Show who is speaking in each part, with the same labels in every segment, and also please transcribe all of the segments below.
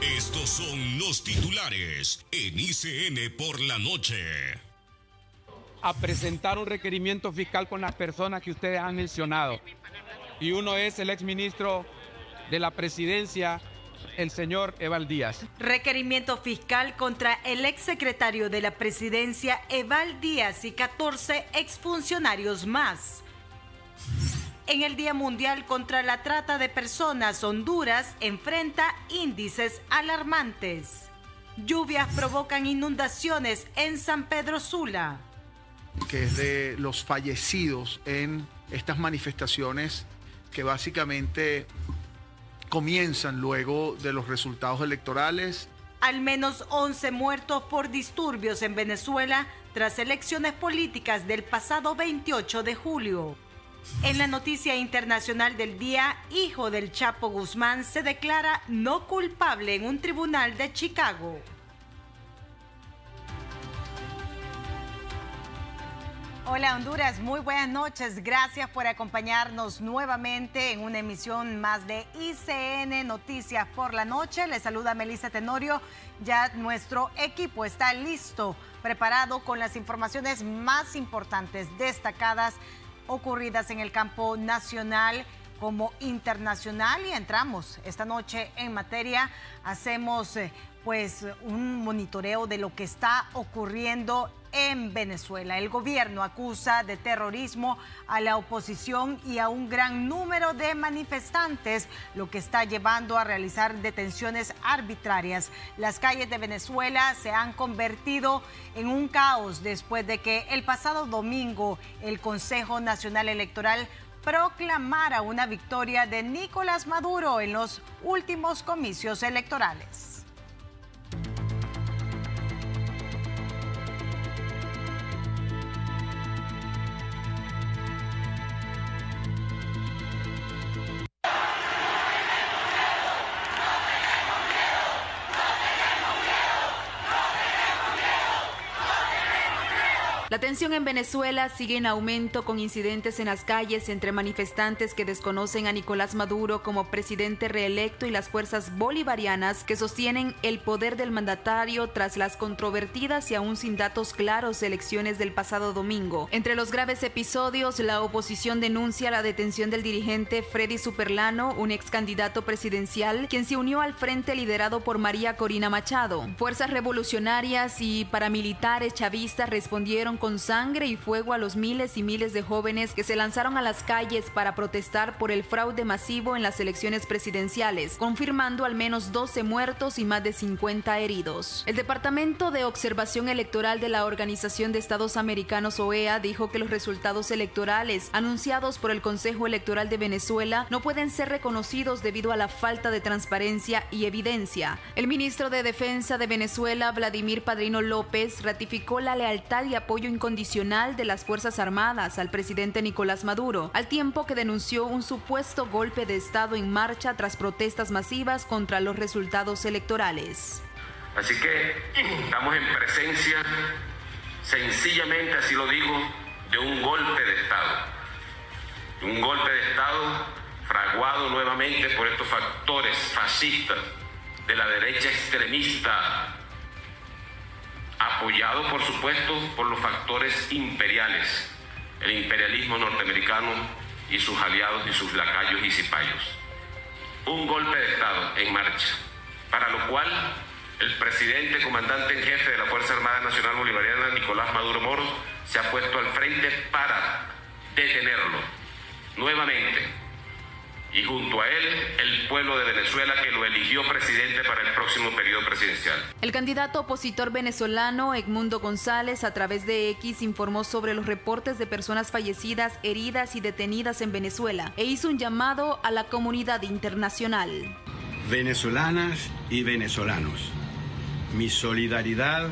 Speaker 1: Estos son los titulares en ICN por la noche.
Speaker 2: A presentar un requerimiento fiscal con las personas que ustedes han mencionado. Y uno es el exministro de la Presidencia, el señor Eval Díaz.
Speaker 3: Requerimiento fiscal contra el exsecretario de la Presidencia, Eval Díaz, y 14 exfuncionarios más. En el Día Mundial contra la Trata de Personas, Honduras enfrenta índices alarmantes. Lluvias provocan inundaciones en San Pedro Sula.
Speaker 4: Que es de los fallecidos en estas manifestaciones que básicamente comienzan luego de los resultados electorales.
Speaker 3: Al menos 11 muertos por disturbios en Venezuela tras elecciones políticas del pasado 28 de julio. En la noticia internacional del día, hijo del Chapo Guzmán se declara no culpable en un tribunal de Chicago. Hola Honduras, muy buenas noches. Gracias por acompañarnos nuevamente en una emisión más de ICN Noticias por la Noche. Les saluda Melissa Tenorio. Ya nuestro equipo está listo, preparado con las informaciones más importantes, destacadas, ocurridas en el campo nacional como internacional, y entramos esta noche en materia. Hacemos pues un monitoreo de lo que está ocurriendo en Venezuela. El gobierno acusa de terrorismo a la oposición y a un gran número de manifestantes, lo que está llevando a realizar detenciones arbitrarias. Las calles de Venezuela se han convertido en un caos después de que el pasado domingo el Consejo Nacional Electoral proclamara una victoria de Nicolás Maduro en los últimos comicios electorales.
Speaker 5: La tensión en Venezuela sigue en aumento, con incidentes en las calles entre manifestantes que desconocen a Nicolás Maduro como presidente reelecto y las fuerzas bolivarianas que sostienen el poder del mandatario tras las controvertidas y aún sin datos claros elecciones del pasado domingo. Entre los graves episodios, la oposición denuncia la detención del dirigente Freddy Superlano, un ex candidato presidencial, quien se unió al frente liderado por María Corina Machado. Fuerzas revolucionarias y paramilitares chavistas respondieron con sangre y fuego a los miles y miles de jóvenes que se lanzaron a las calles para protestar por el fraude masivo en las elecciones presidenciales, confirmando al menos 12 muertos y más de 50 heridos. El Departamento de Observación Electoral de la Organización de Estados Americanos, OEA, dijo que los resultados electorales anunciados por el Consejo Electoral de Venezuela no pueden ser reconocidos debido a la falta de transparencia y evidencia. El ministro de Defensa de Venezuela, Vladimir Padrino López, ratificó la lealtad y apoyo incondicional de las Fuerzas Armadas al presidente Nicolás Maduro, al tiempo que denunció un supuesto golpe de Estado en marcha tras protestas masivas contra los resultados electorales.
Speaker 6: Así que estamos en presencia, sencillamente así lo digo, de un golpe de Estado. Un golpe de Estado fraguado nuevamente por estos factores fascistas de la derecha extremista, apoyado por supuesto por los factores imperiales, el imperialismo norteamericano y sus aliados y sus lacayos y cipayos. Un golpe de Estado en marcha, para lo cual el presidente comandante en jefe de la Fuerza Armada Nacional Bolivariana, Nicolás Maduro Moros, se ha puesto al frente para detenerlo nuevamente. Y junto a él, el pueblo de Venezuela, que lo eligió presidente para el próximo periodo presidencial.
Speaker 5: El candidato opositor venezolano Edmundo González, a través de X, informó sobre los reportes de personas fallecidas, heridas y detenidas en Venezuela e hizo un llamado a la comunidad internacional.
Speaker 7: Venezolanas y venezolanos, mi solidaridad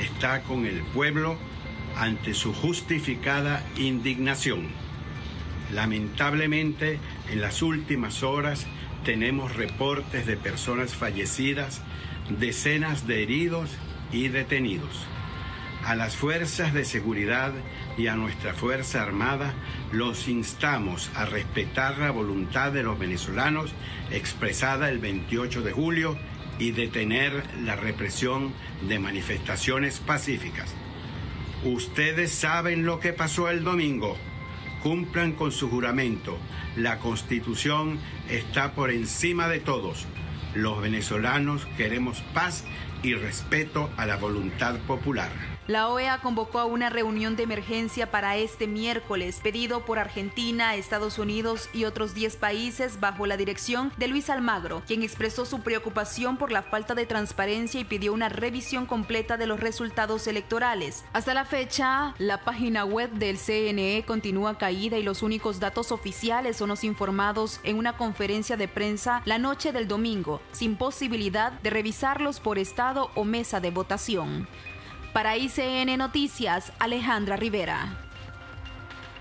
Speaker 7: está con el pueblo ante su justificada indignación. Lamentablemente, en las últimas horas tenemos reportes de personas fallecidas, decenas de heridos y detenidos. A las fuerzas de seguridad y a nuestra Fuerza Armada los instamos a respetar la voluntad de los venezolanos expresada el 28 de julio y detener la represión de manifestaciones pacíficas. Ustedes saben lo que pasó el domingo. Cumplan con su juramento. La Constitución está por encima de todos. Los venezolanos queremos paz y respeto a la voluntad popular.
Speaker 5: La OEA convocó a una reunión de emergencia para este miércoles, pedido por Argentina, Estados Unidos y otros 10 países bajo la dirección de Luis Almagro, quien expresó su preocupación por la falta de transparencia y pidió una revisión completa de los resultados electorales. Hasta la fecha, la página web del CNE continúa caída y los únicos datos oficiales son los informados en una conferencia de prensa la noche del domingo, sin posibilidad de revisarlos por estado o mesa de votación. Para ICN Noticias, Alejandra Rivera.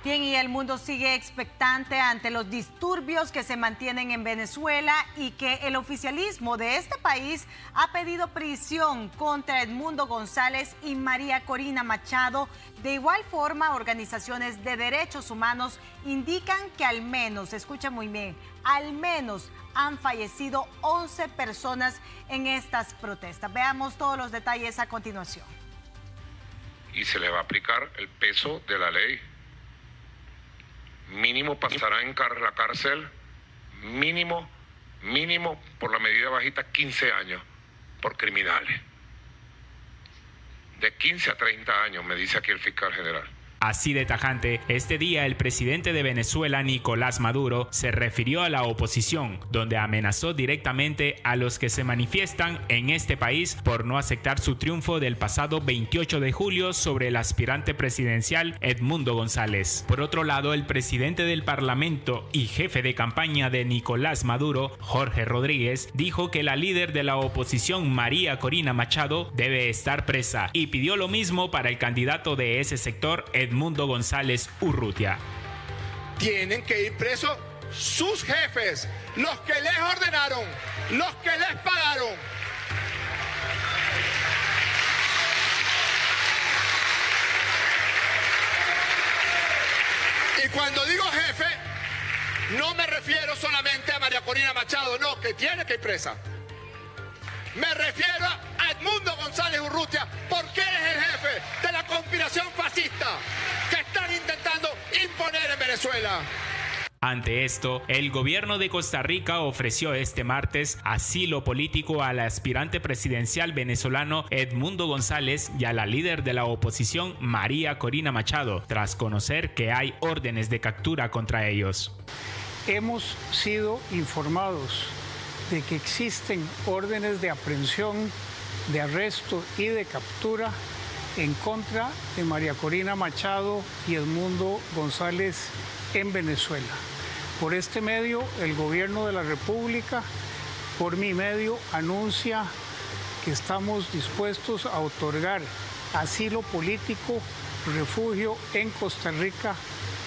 Speaker 3: Bien, y el mundo sigue expectante ante los disturbios que se mantienen en Venezuela y que el oficialismo de este país ha pedido prisión contra Edmundo González y María Corina Machado. De igual forma, organizaciones de derechos humanos indican que al menos, escucha muy bien, al menos han fallecido 11 personas en estas protestas. Veamos todos los detalles a continuación.
Speaker 8: Y se le va a aplicar el peso de la ley. Mínimo pasará en la cárcel, mínimo por la medida bajita 15 años por criminales. De 15 a 30 años, me dice aquí el fiscal general.
Speaker 9: Así de tajante, este día el presidente de Venezuela, Nicolás Maduro, se refirió a la oposición, donde amenazó directamente a los que se manifiestan en este país por no aceptar su triunfo del pasado 28 de julio sobre el aspirante presidencial Edmundo González. Por otro lado, el presidente del Parlamento y jefe de campaña de Nicolás Maduro, Jorge Rodríguez, dijo que la líder de la oposición, María Corina Machado, debe estar presa y pidió lo mismo para el candidato de ese sector, Edmundo González Urrutia.
Speaker 10: Tienen que ir presos sus jefes, los que les ordenaron, los que les pagaron. Y cuando digo jefe, no me refiero solamente a María Corina Machado, no, que tiene que ir presa. Me refiero a Edmundo González Urrutia, porque eres el jefe de la conspiración fascista que están intentando imponer en Venezuela.
Speaker 9: Ante esto, el gobierno de Costa Rica ofreció este martes asilo político al aspirante presidencial venezolano Edmundo González y a la líder de la oposición María Corina Machado, tras conocer que hay órdenes de captura contra ellos.
Speaker 11: Hemos sido informados de que existen órdenes de aprehensión, de arresto y de captura en contra de María Corina Machado y Edmundo González en Venezuela. Por este medio, el gobierno de la República, por mi medio, anuncia que estamos dispuestos a otorgar asilo político, refugio en Costa Rica,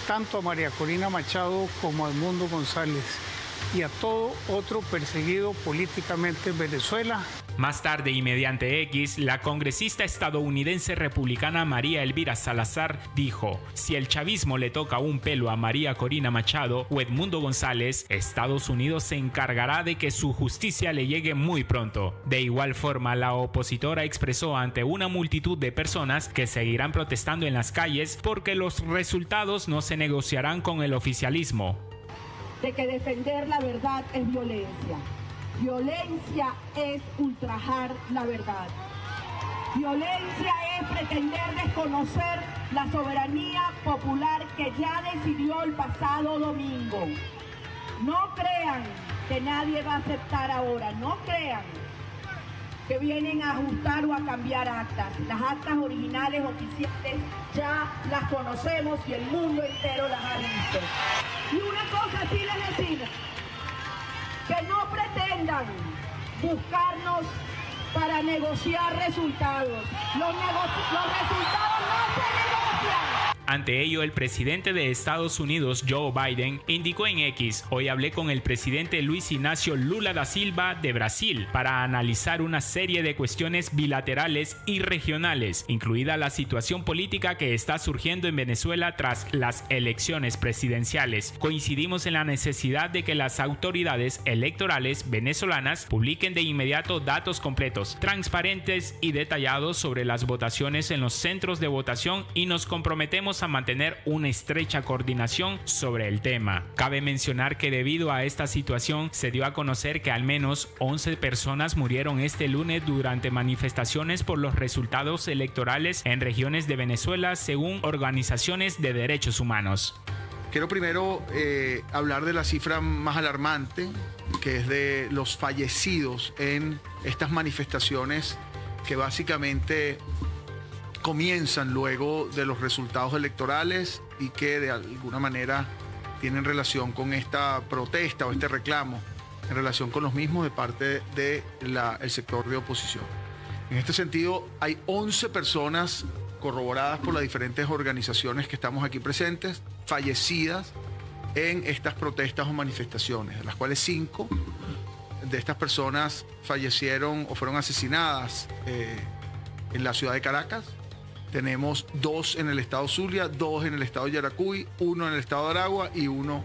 Speaker 11: tanto a María Corina Machado como a Edmundo González y a todo otro perseguido políticamente en Venezuela.
Speaker 9: Más tarde y mediante X, la congresista estadounidense republicana María Elvira Salazar dijo: si el chavismo le toca un pelo a María Corina Machado o Edmundo González, Estados Unidos se encargará de que su justicia le llegue muy pronto. De igual forma, la opositora expresó ante una multitud de personas que seguirán protestando en las calles porque los resultados no se negociarán con el oficialismo.
Speaker 12: De que defender la verdad es violencia. Violencia es ultrajar la verdad. Violencia es pretender desconocer la soberanía popular que ya decidió el pasado domingo. No crean que nadie va a aceptar ahora, no crean que vienen a ajustar o a cambiar actas. Las actas originales oficiales ya las conocemos y el mundo entero las ha visto. Y una cosa sí les decimos, que no pretendan buscarnos para negociar resultados. Los resultados no se negocian.
Speaker 9: Ante ello, el presidente de Estados Unidos, Joe Biden, indicó en X: hoy hablé con el presidente Luis Ignacio Lula da Silva de Brasil para analizar una serie de cuestiones bilaterales y regionales, incluida la situación política que está surgiendo en Venezuela tras las elecciones presidenciales. Coincidimos en la necesidad de que las autoridades electorales venezolanas publiquen de inmediato datos completos, transparentes y detallados sobre las votaciones en los centros de votación, y nos comprometemos a mantener una estrecha coordinación sobre el tema. Cabe mencionar que debido a esta situación se dio a conocer que al menos 11 personas murieron este lunes durante manifestaciones por los resultados electorales en regiones de Venezuela, según organizaciones de derechos humanos.
Speaker 4: Quiero primero hablar de la cifra más alarmante, que es de los fallecidos en estas manifestaciones que básicamente comienzan luego de los resultados electorales y que de alguna manera tienen relación con esta protesta o este reclamo en relación con los mismos de parte del sector de oposición. En este sentido, hay 11 personas corroboradas por las diferentes organizaciones que estamos aquí presentes, fallecidas en estas protestas o manifestaciones, de las cuales 5 de estas personas fallecieron o fueron asesinadas en la ciudad de Caracas. Tenemos 2 en el estado Zulia, 2 en el estado Yaracuy, 1 en el estado de Aragua y 1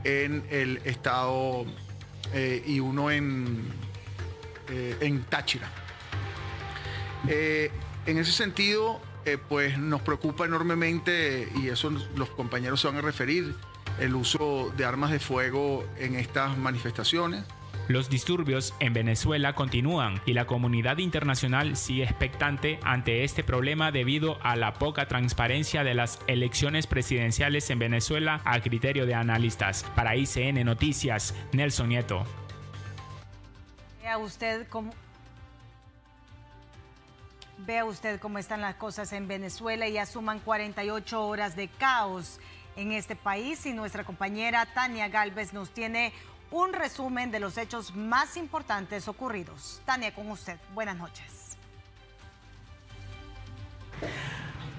Speaker 4: en el estado y 1 en Táchira. En ese sentido, pues nos preocupa enormemente, y eso los compañeros se van a referir, el uso de armas de fuego en estas manifestaciones.
Speaker 9: Los disturbios en Venezuela continúan y la comunidad internacional sigue expectante ante este problema debido a la poca transparencia de las elecciones presidenciales en Venezuela, a criterio de analistas. Para ICN Noticias, Nelson Nieto.
Speaker 3: Vea usted cómo están las cosas en Venezuela. Ya suman 48 horas de caos en este país y nuestra compañera Tania Galvez nos tiene un resumen de los hechos más importantes ocurridos. Tania, con usted. Buenas noches.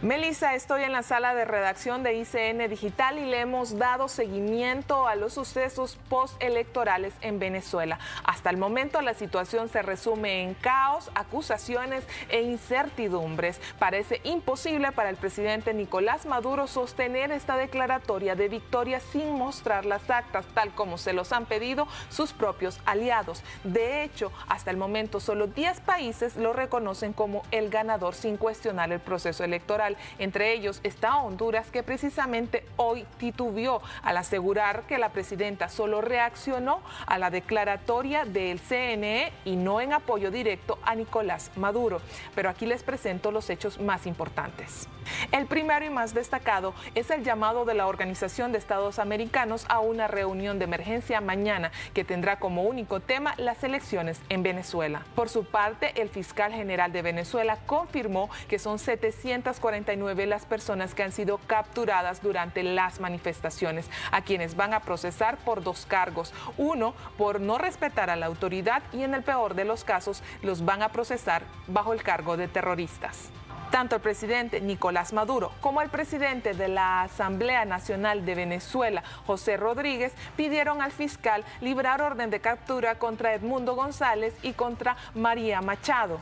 Speaker 13: Melissa, estoy en la sala de redacción de ICN Digital y le hemos dado seguimiento a los sucesos postelectorales en Venezuela. Hasta el momento la situación se resume en caos, acusaciones e incertidumbres. Parece imposible para el presidente Nicolás Maduro sostener esta declaratoria de victoria sin mostrar las actas, tal como se los han pedido sus propios aliados. De hecho, hasta el momento solo 10 países lo reconocen como el ganador sin cuestionar el proceso electoral. Entre ellos está Honduras, que precisamente hoy titubeó al asegurar que la presidenta solo reaccionó a la declaratoria del CNE y no en apoyo directo a Nicolás Maduro. Pero aquí les presento los hechos más importantes. El primero y más destacado es el llamado de la Organización de Estados Americanos a una reunión de emergencia mañana que tendrá como único tema las elecciones en Venezuela. Por su parte, el fiscal general de Venezuela confirmó que son 749 las personas que han sido capturadas durante las manifestaciones, a quienes van a procesar por 2 cargos. Uno, por no respetar a la autoridad, y en el peor de los casos los van a procesar bajo el cargo de terroristas. Tanto el presidente Nicolás Maduro como el presidente de la Asamblea Nacional de Venezuela, José Rodríguez, pidieron al fiscal librar orden de captura contra Edmundo González y contra María Machado.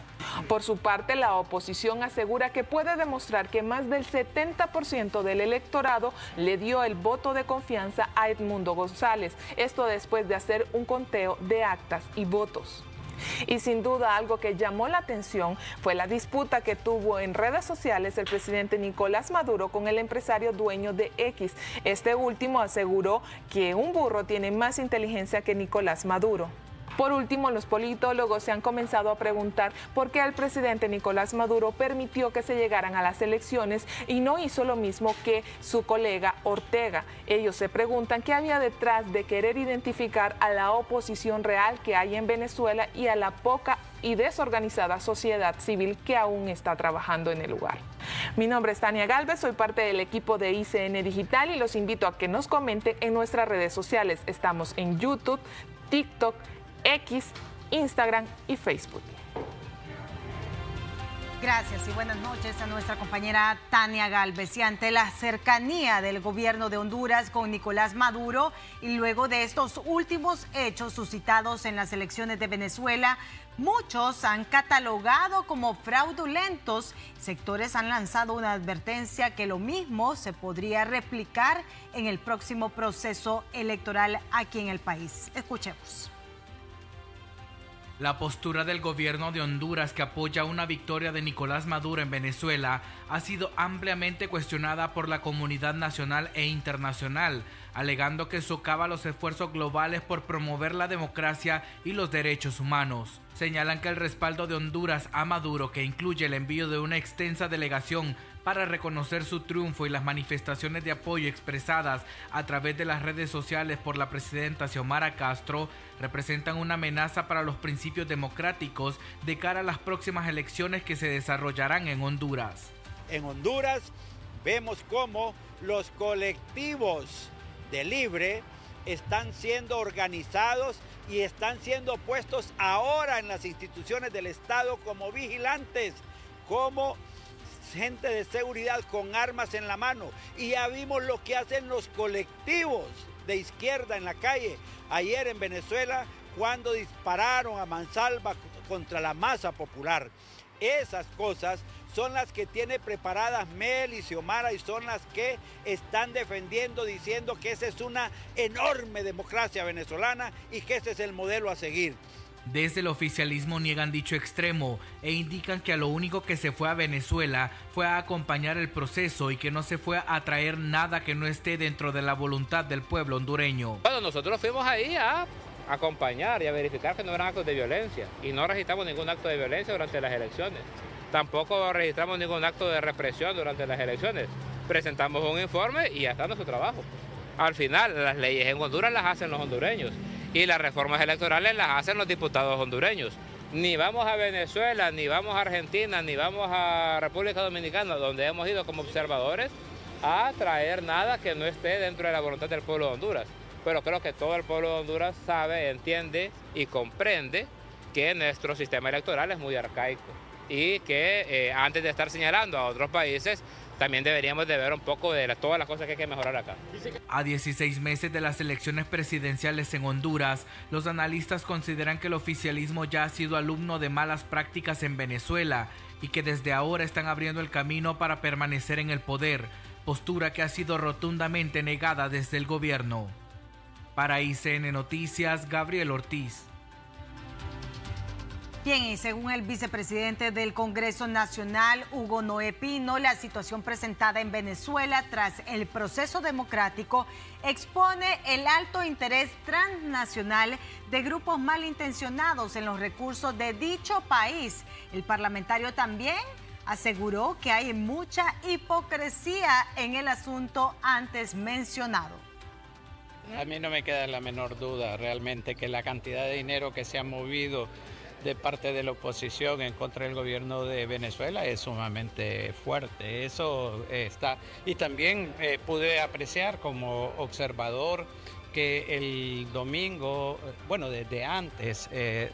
Speaker 13: Por su parte, la oposición asegura que puede demostrar que más del 70% del electorado le dio el voto de confianza a Edmundo González, esto después de hacer un conteo de actas y votos. Y sin duda algo que llamó la atención fue la disputa que tuvo en redes sociales el presidente Nicolás Maduro con el empresario dueño de X. Este último aseguró que un burro tiene más inteligencia que Nicolás Maduro. Por último, los politólogos se han comenzado a preguntar por qué el presidente Nicolás Maduro permitió que se llegaran a las elecciones y no hizo lo mismo que su colega Ortega. Ellos se preguntan qué había detrás de querer identificar a la oposición real que hay en Venezuela y a la poca y desorganizada sociedad civil que aún está trabajando en el lugar. Mi nombre es Tania Galvez, soy parte del equipo de ICN Digital y los invito a que nos comenten en nuestras redes sociales. Estamos en YouTube, TikTok, X, Instagram y Facebook.
Speaker 3: Gracias y buenas noches a nuestra compañera Tania Galvez. Y ante la cercanía del gobierno de Honduras con Nicolás Maduro y luego de estos últimos hechos suscitados en las elecciones de Venezuela, muchos han catalogado como fraudulentos. Sectores han lanzado una advertencia que lo mismo se podría replicar en el próximo proceso electoral aquí en el país. Escuchemos.
Speaker 14: La postura del gobierno de Honduras, que apoya una victoria de Nicolás Maduro en Venezuela, ha sido ampliamente cuestionada por la comunidad nacional e internacional, alegando que socava los esfuerzos globales por promover la democracia y los derechos humanos. Señalan que el respaldo de Honduras a Maduro, que incluye el envío de una extensa delegación para reconocer su triunfo y las manifestaciones de apoyo expresadas a través de las redes sociales por la presidenta Xiomara Castro, representan una amenaza para los principios democráticos de cara a las próximas elecciones que se desarrollarán en Honduras.
Speaker 15: En Honduras vemos cómo los colectivos de Libre están siendo organizados y están siendo puestos ahora en las instituciones del Estado como vigilantes, como gente de seguridad con armas en la mano. Y ya vimos lo que hacen los colectivos de izquierda en la calle ayer en Venezuela cuando dispararon a mansalva contra la masa popular. Esas cosas son las que tiene preparadas Mel y Xiomara y son las que están defendiendo, diciendo que esa es una enorme democracia venezolana y que ese es el modelo a seguir.
Speaker 14: Desde el oficialismo niegan dicho extremo e indican que a lo único que se fue a Venezuela fue a acompañar el proceso y que no se fue a traer nada que no esté dentro de la voluntad del pueblo hondureño.
Speaker 16: Bueno, nosotros fuimos ahí a acompañar y a verificar que no eran actos de violencia y no registramos ningún acto de violencia durante las elecciones. Tampoco registramos ningún acto de represión durante las elecciones. Presentamos un informe y ya está nuestro trabajo. Al final, las leyes en Honduras las hacen los hondureños y las reformas electorales las hacen los diputados hondureños. Ni vamos a Venezuela, ni vamos a Argentina, ni vamos a República Dominicana, donde hemos ido como observadores, a traer nada que no esté dentro de la voluntad del pueblo de Honduras. Pero creo que todo el pueblo de Honduras sabe, entiende y comprende que nuestro sistema electoral es muy arcaico y que antes de estar señalando a otros países, también deberíamos de ver un poco de todas las cosas que hay que mejorar acá.
Speaker 14: A 16 meses de las elecciones presidenciales en Honduras, los analistas consideran que el oficialismo ya ha sido alumno de malas prácticas en Venezuela y que desde ahora están abriendo el camino para permanecer en el poder, postura que ha sido rotundamente negada desde el gobierno. Para ICN Noticias, Gabriel Ortiz.
Speaker 3: Bien, y según el vicepresidente del Congreso Nacional, Hugo Noé Pino, la situación presentada en Venezuela tras el proceso democrático expone el alto interés transnacional de grupos malintencionados en los recursos de dicho país. El parlamentario también aseguró que hay mucha hipocresía en el asunto antes mencionado.
Speaker 17: A mí no me queda la menor duda realmente que la cantidad de dinero que se ha movido de parte de la oposición en contra del gobierno de Venezuela es sumamente fuerte. Eso está. Y también pude apreciar como observador que el domingo, bueno, desde antes,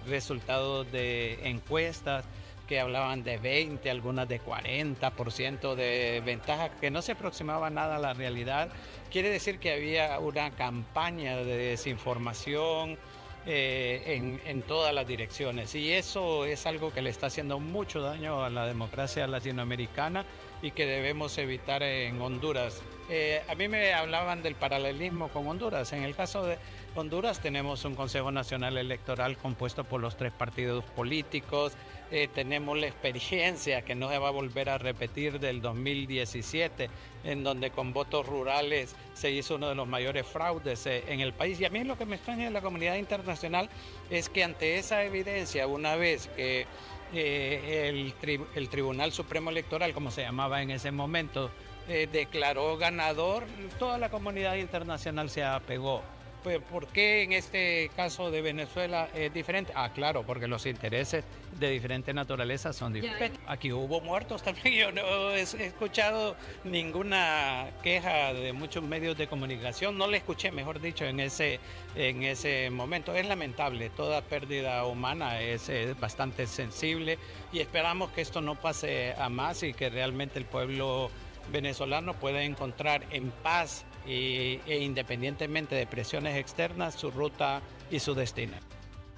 Speaker 17: resultados de encuestas que hablaban de 20, algunas de 40% de ventaja, que no se aproximaba nada a la realidad. Quiere decir que había una campaña de desinformación en todas las direcciones, y eso es algo que le está haciendo mucho daño a la democracia latinoamericana y que debemos evitar en Honduras. A mí me hablaban del paralelismo con Honduras. En el caso de Honduras tenemos un Consejo Nacional Electoral compuesto por los 3 partidos políticos. Tenemos la experiencia que no se va a volver a repetir del 2017, en donde con votos rurales se hizo uno de los mayores fraudes en el país. Y a mí lo que me extraña de la comunidad internacional es que ante esa evidencia, una vez que el Tribunal Supremo Electoral, como se llamaba en ese momento, declaró ganador, toda la comunidad internacional se apegó. pues, ¿por qué en este caso de Venezuela es diferente? Ah, claro, porque los intereses de diferente naturaleza son diferentes. Aquí hubo muertos también. Yo no he escuchado ninguna queja de muchos medios de comunicación. No le escuché, mejor dicho, en ese momento. Es lamentable. Toda pérdida humana es bastante sensible y esperamos que esto no pase a más y que realmente el pueblo venezolano pueda encontrar en paz e independientemente de presiones externas su ruta y su destino.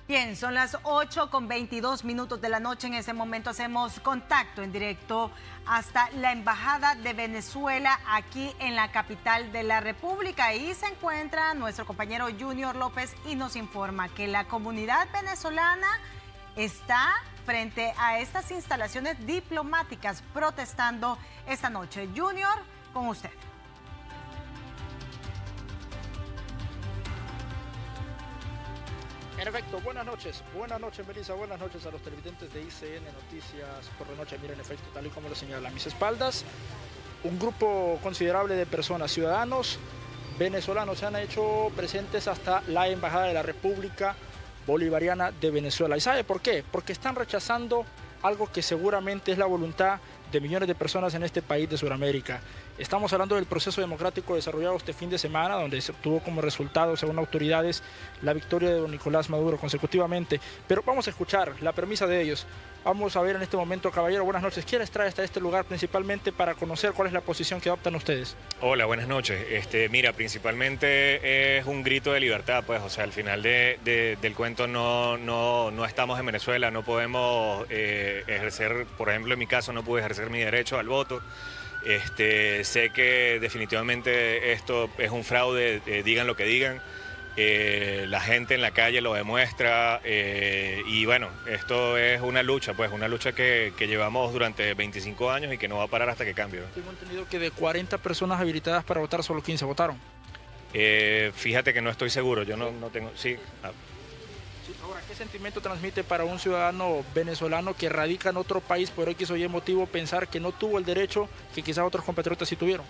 Speaker 3: Bien, son las 8:22 de la noche. En ese momento hacemos contacto en directo hasta la Embajada de Venezuela aquí en la capital de la República. Ahí se encuentra nuestro compañero Junior López y nos informa que la comunidad venezolana está frente a estas instalaciones diplomáticas protestando esta noche. Junior, con usted.
Speaker 18: En efecto, buenas noches, Melissa, buenas noches a los televidentes de ICN Noticias por la noche. Mira, en efecto, tal y como lo señala a mis espaldas, un grupo considerable de personas, ciudadanos venezolanos, se han hecho presentes hasta la Embajada de la República Bolivariana de Venezuela. ¿Y sabe por qué? Porque están rechazando algo que seguramente es la voluntad de millones de personas en este país de Sudamérica. Estamos hablando del proceso democrático desarrollado este fin de semana, donde se obtuvo como resultado, según autoridades, la victoria de don Nicolás Maduro consecutivamente. Pero vamos a escuchar la premisa de ellos. Vamos a ver en este momento, caballero, buenas noches. ¿Quién les trae hasta este lugar principalmente para conocer cuál es la posición que adoptan ustedes?
Speaker 19: Hola, buenas noches. Mira, principalmente es un grito de libertad, pues, o sea, al final del cuento no estamos en Venezuela, no podemos ejercer, por ejemplo, en mi caso no pude ejercer mi derecho al voto. Sé que definitivamente esto es un fraude, digan lo que digan. La gente en la calle lo demuestra y bueno, esto es una lucha, pues una lucha que llevamos durante 25 años y que no va a parar hasta que cambie.
Speaker 18: Tengo entendido que de 40 personas habilitadas para votar, solo 15 votaron.
Speaker 19: Fíjate que no estoy seguro, yo no tengo... Sí.
Speaker 18: Ahora, ¿qué sentimiento transmite para un ciudadano venezolano que radica en otro país por X o Y motivo pensar que no tuvo el derecho que quizás otros compatriotas sí tuvieron?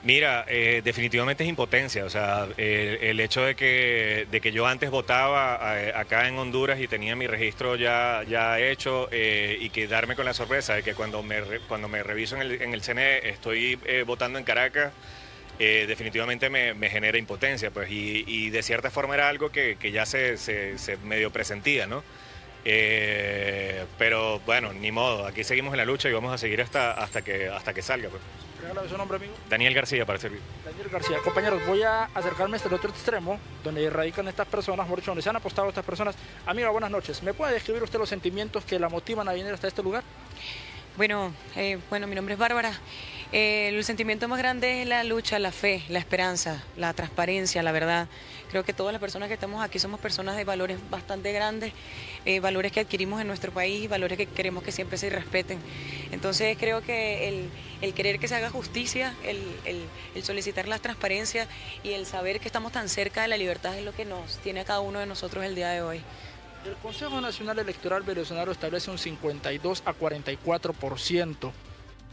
Speaker 19: Mira, definitivamente es impotencia, o sea, el hecho de que yo antes votaba acá en Honduras y tenía mi registro ya hecho y quedarme con la sorpresa de que cuando me reviso en el CNE estoy votando en Caracas, definitivamente me genera impotencia, pues, y de cierta forma era algo que ya se medio presentía, ¿no? Pero bueno, ni modo, aquí seguimos en la lucha y vamos a seguir hasta que salga, pues.
Speaker 18: Regálame su nombre, amigo.
Speaker 19: Daniel García, para servir.
Speaker 18: Daniel García. Compañeros, voy a acercarme hasta el otro extremo, donde radican estas personas, por dicho, donde se han apostado estas personas. Amiga, buenas noches. ¿Me puede describir usted los sentimientos que la motivan a venir hasta este lugar?
Speaker 20: Bueno, mi nombre es Bárbara. El sentimiento más grande es la lucha, la fe, la esperanza, la transparencia, la verdad. Creo que todas las personas que estamos aquí somos personas de valores bastante grandes, valores que adquirimos en nuestro país, valores que queremos que siempre se respeten. Entonces creo que el querer que se haga justicia, el solicitar la transparencia y el saber que estamos tan cerca de la libertad es lo que nos tiene a cada uno de nosotros el día de hoy.
Speaker 18: El Consejo Nacional Electoral venezolano establece un 52 a 44%.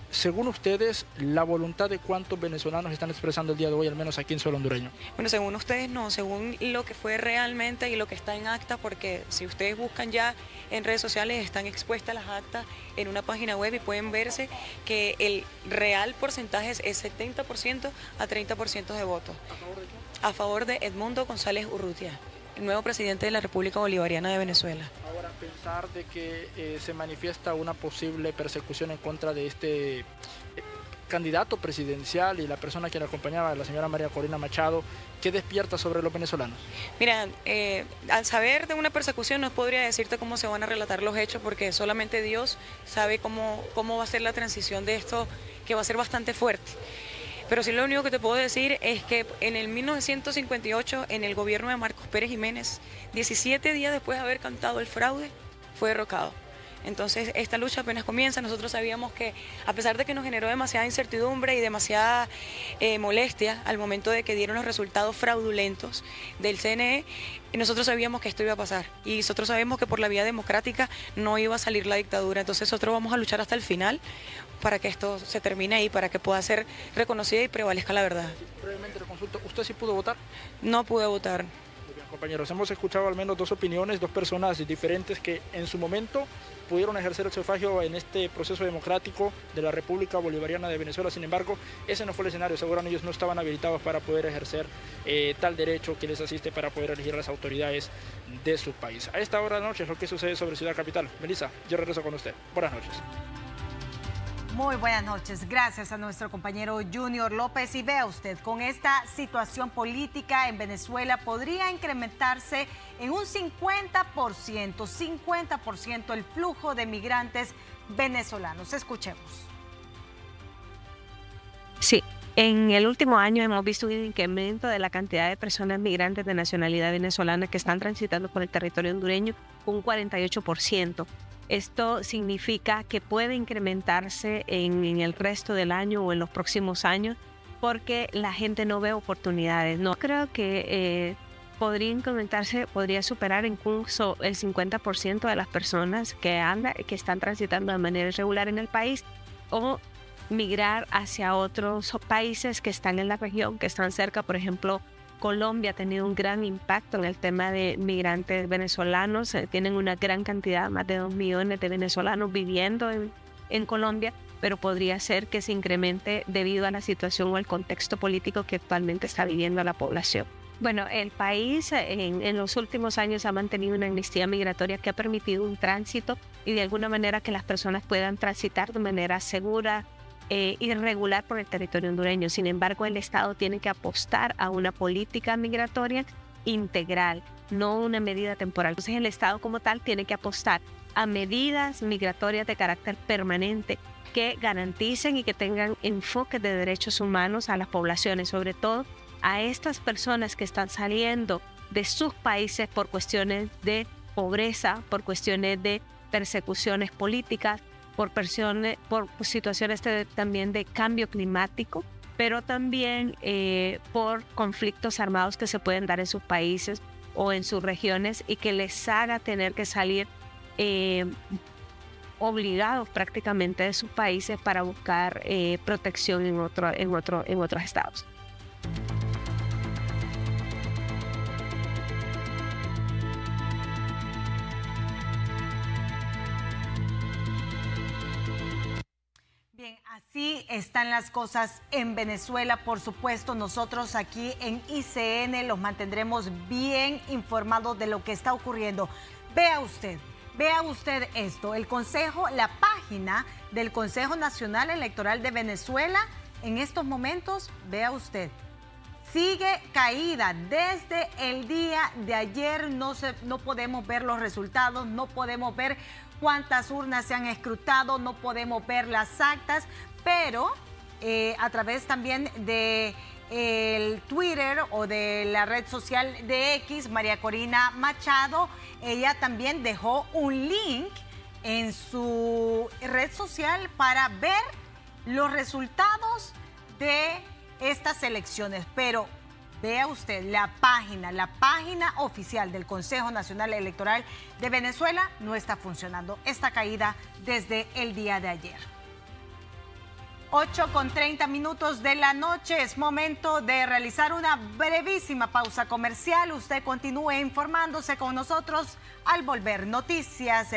Speaker 18: Según ustedes, ¿la voluntad de cuántos venezolanos están expresando el día de hoy, al menos aquí en suelo hondureño?
Speaker 20: Bueno, según ustedes no, según lo que fue realmente y lo que está en acta, porque si ustedes buscan ya en redes sociales están expuestas las actas en una página web y pueden verse que el real porcentaje es 70% a 30% de votos.
Speaker 18: ¿A favor de quién?
Speaker 20: A favor de Edmundo González Urrutia, el nuevo presidente de la República Bolivariana de Venezuela.
Speaker 18: Ahora, pensar de que se manifiesta una posible persecución en contra de este candidato presidencial y la persona que le acompañaba, la señora María Corina Machado, ¿qué despierta sobre los venezolanos?
Speaker 20: Mira, al saber de una persecución no podría decirte cómo se van a relatar los hechos porque solamente Dios sabe cómo va a ser la transición de esto, que va a ser bastante fuerte. Pero sí lo único que te puedo decir es que en el 1958, en el gobierno de Marcos Pérez Jiménez, 17 días después de haber cantado el fraude, fue derrocado. Entonces esta lucha apenas comienza. Nosotros sabíamos que a pesar de que nos generó demasiada incertidumbre y demasiada molestia al momento de que dieron los resultados fraudulentos del CNE, nosotros sabíamos que esto iba a pasar y nosotros sabemos que por la vía democrática no iba a salir la dictadura. Entonces nosotros vamos a luchar hasta el final para que esto se termine y para que pueda ser reconocida y prevalezca la verdad.
Speaker 18: Brevemente le consulto, ¿usted sí pudo votar?
Speaker 20: No pude votar.
Speaker 18: Compañeros, hemos escuchado al menos dos opiniones, dos personas diferentes que en su momento pudieron ejercer el sufragio en este proceso democrático de la República Bolivariana de Venezuela. Sin embargo, ese no fue el escenario. Seguramente ellos no estaban habilitados para poder ejercer tal derecho que les asiste para poder elegir a las autoridades de su país. A esta hora de la noche es lo que sucede sobre Ciudad Capital. Melissa, yo regreso con usted. Buenas noches.
Speaker 3: Muy buenas noches. Gracias a nuestro compañero Junior López. Y vea usted, con esta situación política en Venezuela podría incrementarse en un 50% el flujo de migrantes venezolanos. Escuchemos.
Speaker 21: Sí, en el último año hemos visto un incremento de la cantidad de personas migrantes de nacionalidad venezolana que están transitando por el territorio hondureño con un 48%. Esto significa que puede incrementarse en el resto del año o en los próximos años porque la gente no ve oportunidades. No creo que podría incrementarse, podría superar incluso el 50% de las personas que están transitando de manera irregular en el país o migrar hacia otros países que están en la región, que están cerca. Por ejemplo, Colombia ha tenido un gran impacto en el tema de migrantes venezolanos. Tienen una gran cantidad, más de 2 millones de venezolanos viviendo en Colombia, pero podría ser que se incremente debido a la situación o el contexto político que actualmente está viviendo la población. Bueno, el país en los últimos años ha mantenido una amnistía migratoria que ha permitido un tránsito y de alguna manera que las personas puedan transitar de manera segura, irregular por el territorio hondureño. Sin embargo, el Estado tiene que apostar a una política migratoria integral, no una medida temporal. Entonces, el Estado como tal tiene que apostar a medidas migratorias de carácter permanente que garanticen y que tengan enfoques de derechos humanos a las poblaciones, sobre todo a estas personas que están saliendo de sus países por cuestiones de pobreza, por cuestiones de persecuciones políticas, por situaciones también de cambio climático, pero también por conflictos armados que se pueden dar en sus países o en sus regiones y que les haga tener que salir obligados prácticamente de sus países para buscar protección en otros estados.
Speaker 3: Así están las cosas en Venezuela. Por supuesto, nosotros aquí en ICN los mantendremos bien informados de lo que está ocurriendo. Vea usted esto. La página del Consejo Nacional Electoral de Venezuela en estos momentos, vea usted, sigue caída. Desde el día de ayer no podemos ver los resultados, no podemos ver cuántas urnas se han escrutado, no podemos ver las actas, pero a través también de el Twitter o de la red social de X, María Corina Machado, ella también dejó un link en su red social para ver los resultados de estas elecciones. Pero vea usted, la página oficial del Consejo Nacional Electoral de Venezuela no está funcionando. Está caída desde el día de ayer. 8:30 de la noche, es momento de realizar una brevísima pausa comercial. Usted continúe informándose con nosotros al volver. Noticias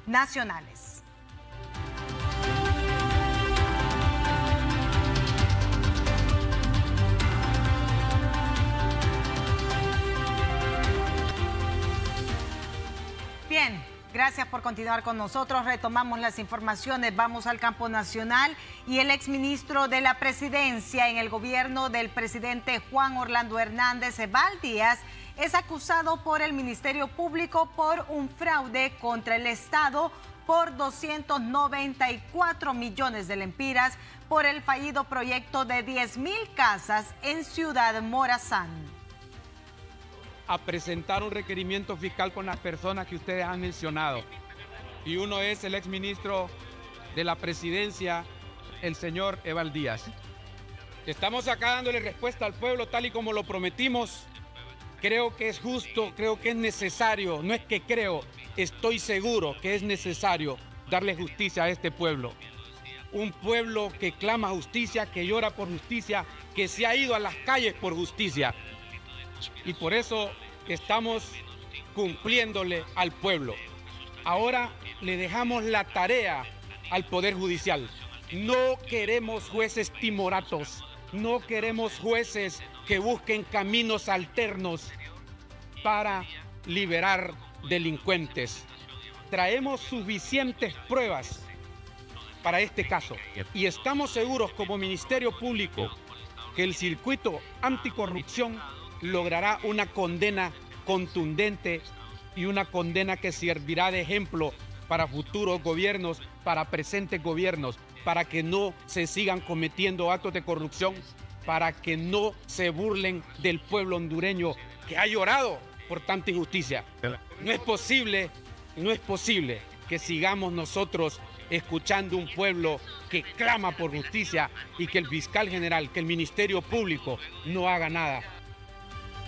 Speaker 3: nacionales. Bien, gracias por continuar con nosotros. Retomamos las informaciones. Vamos al campo nacional y el exministro de la Presidencia en el gobierno del presidente Juan Orlando Hernández, Eval Díaz, es acusado por el Ministerio Público por un fraude contra el Estado por 294 millones de lempiras por el fallido proyecto de 10,000 casas en Ciudad Morazán.
Speaker 2: A presentar un requerimiento fiscal con las personas que ustedes han mencionado. Y uno es el exministro de la Presidencia, el señor Eval Díaz. Estamos acá dándole respuesta al pueblo tal y como lo prometimos. Creo que es justo, creo que es necesario, no es que creo, estoy seguro que es necesario darle justicia a este pueblo. Un pueblo que clama justicia, que llora por justicia, que se ha ido a las calles por justicia. Y por eso estamos cumpliéndole al pueblo. Ahora le dejamos la tarea al Poder Judicial. No queremos jueces timoratos, no queremos jueces que busquen caminos alternos para liberar delincuentes. Traemos suficientes pruebas para este caso y estamos seguros como Ministerio Público que el circuito anticorrupción logrará una condena contundente y una condena que servirá de ejemplo para futuros gobiernos, para presentes gobiernos, para que no se sigan cometiendo actos de corrupción, para que no se burlen del pueblo hondureño que ha llorado por tanta injusticia. No es posible que sigamos nosotros escuchando un pueblo que clama por justicia y que el fiscal general, que el Ministerio Público no haga nada.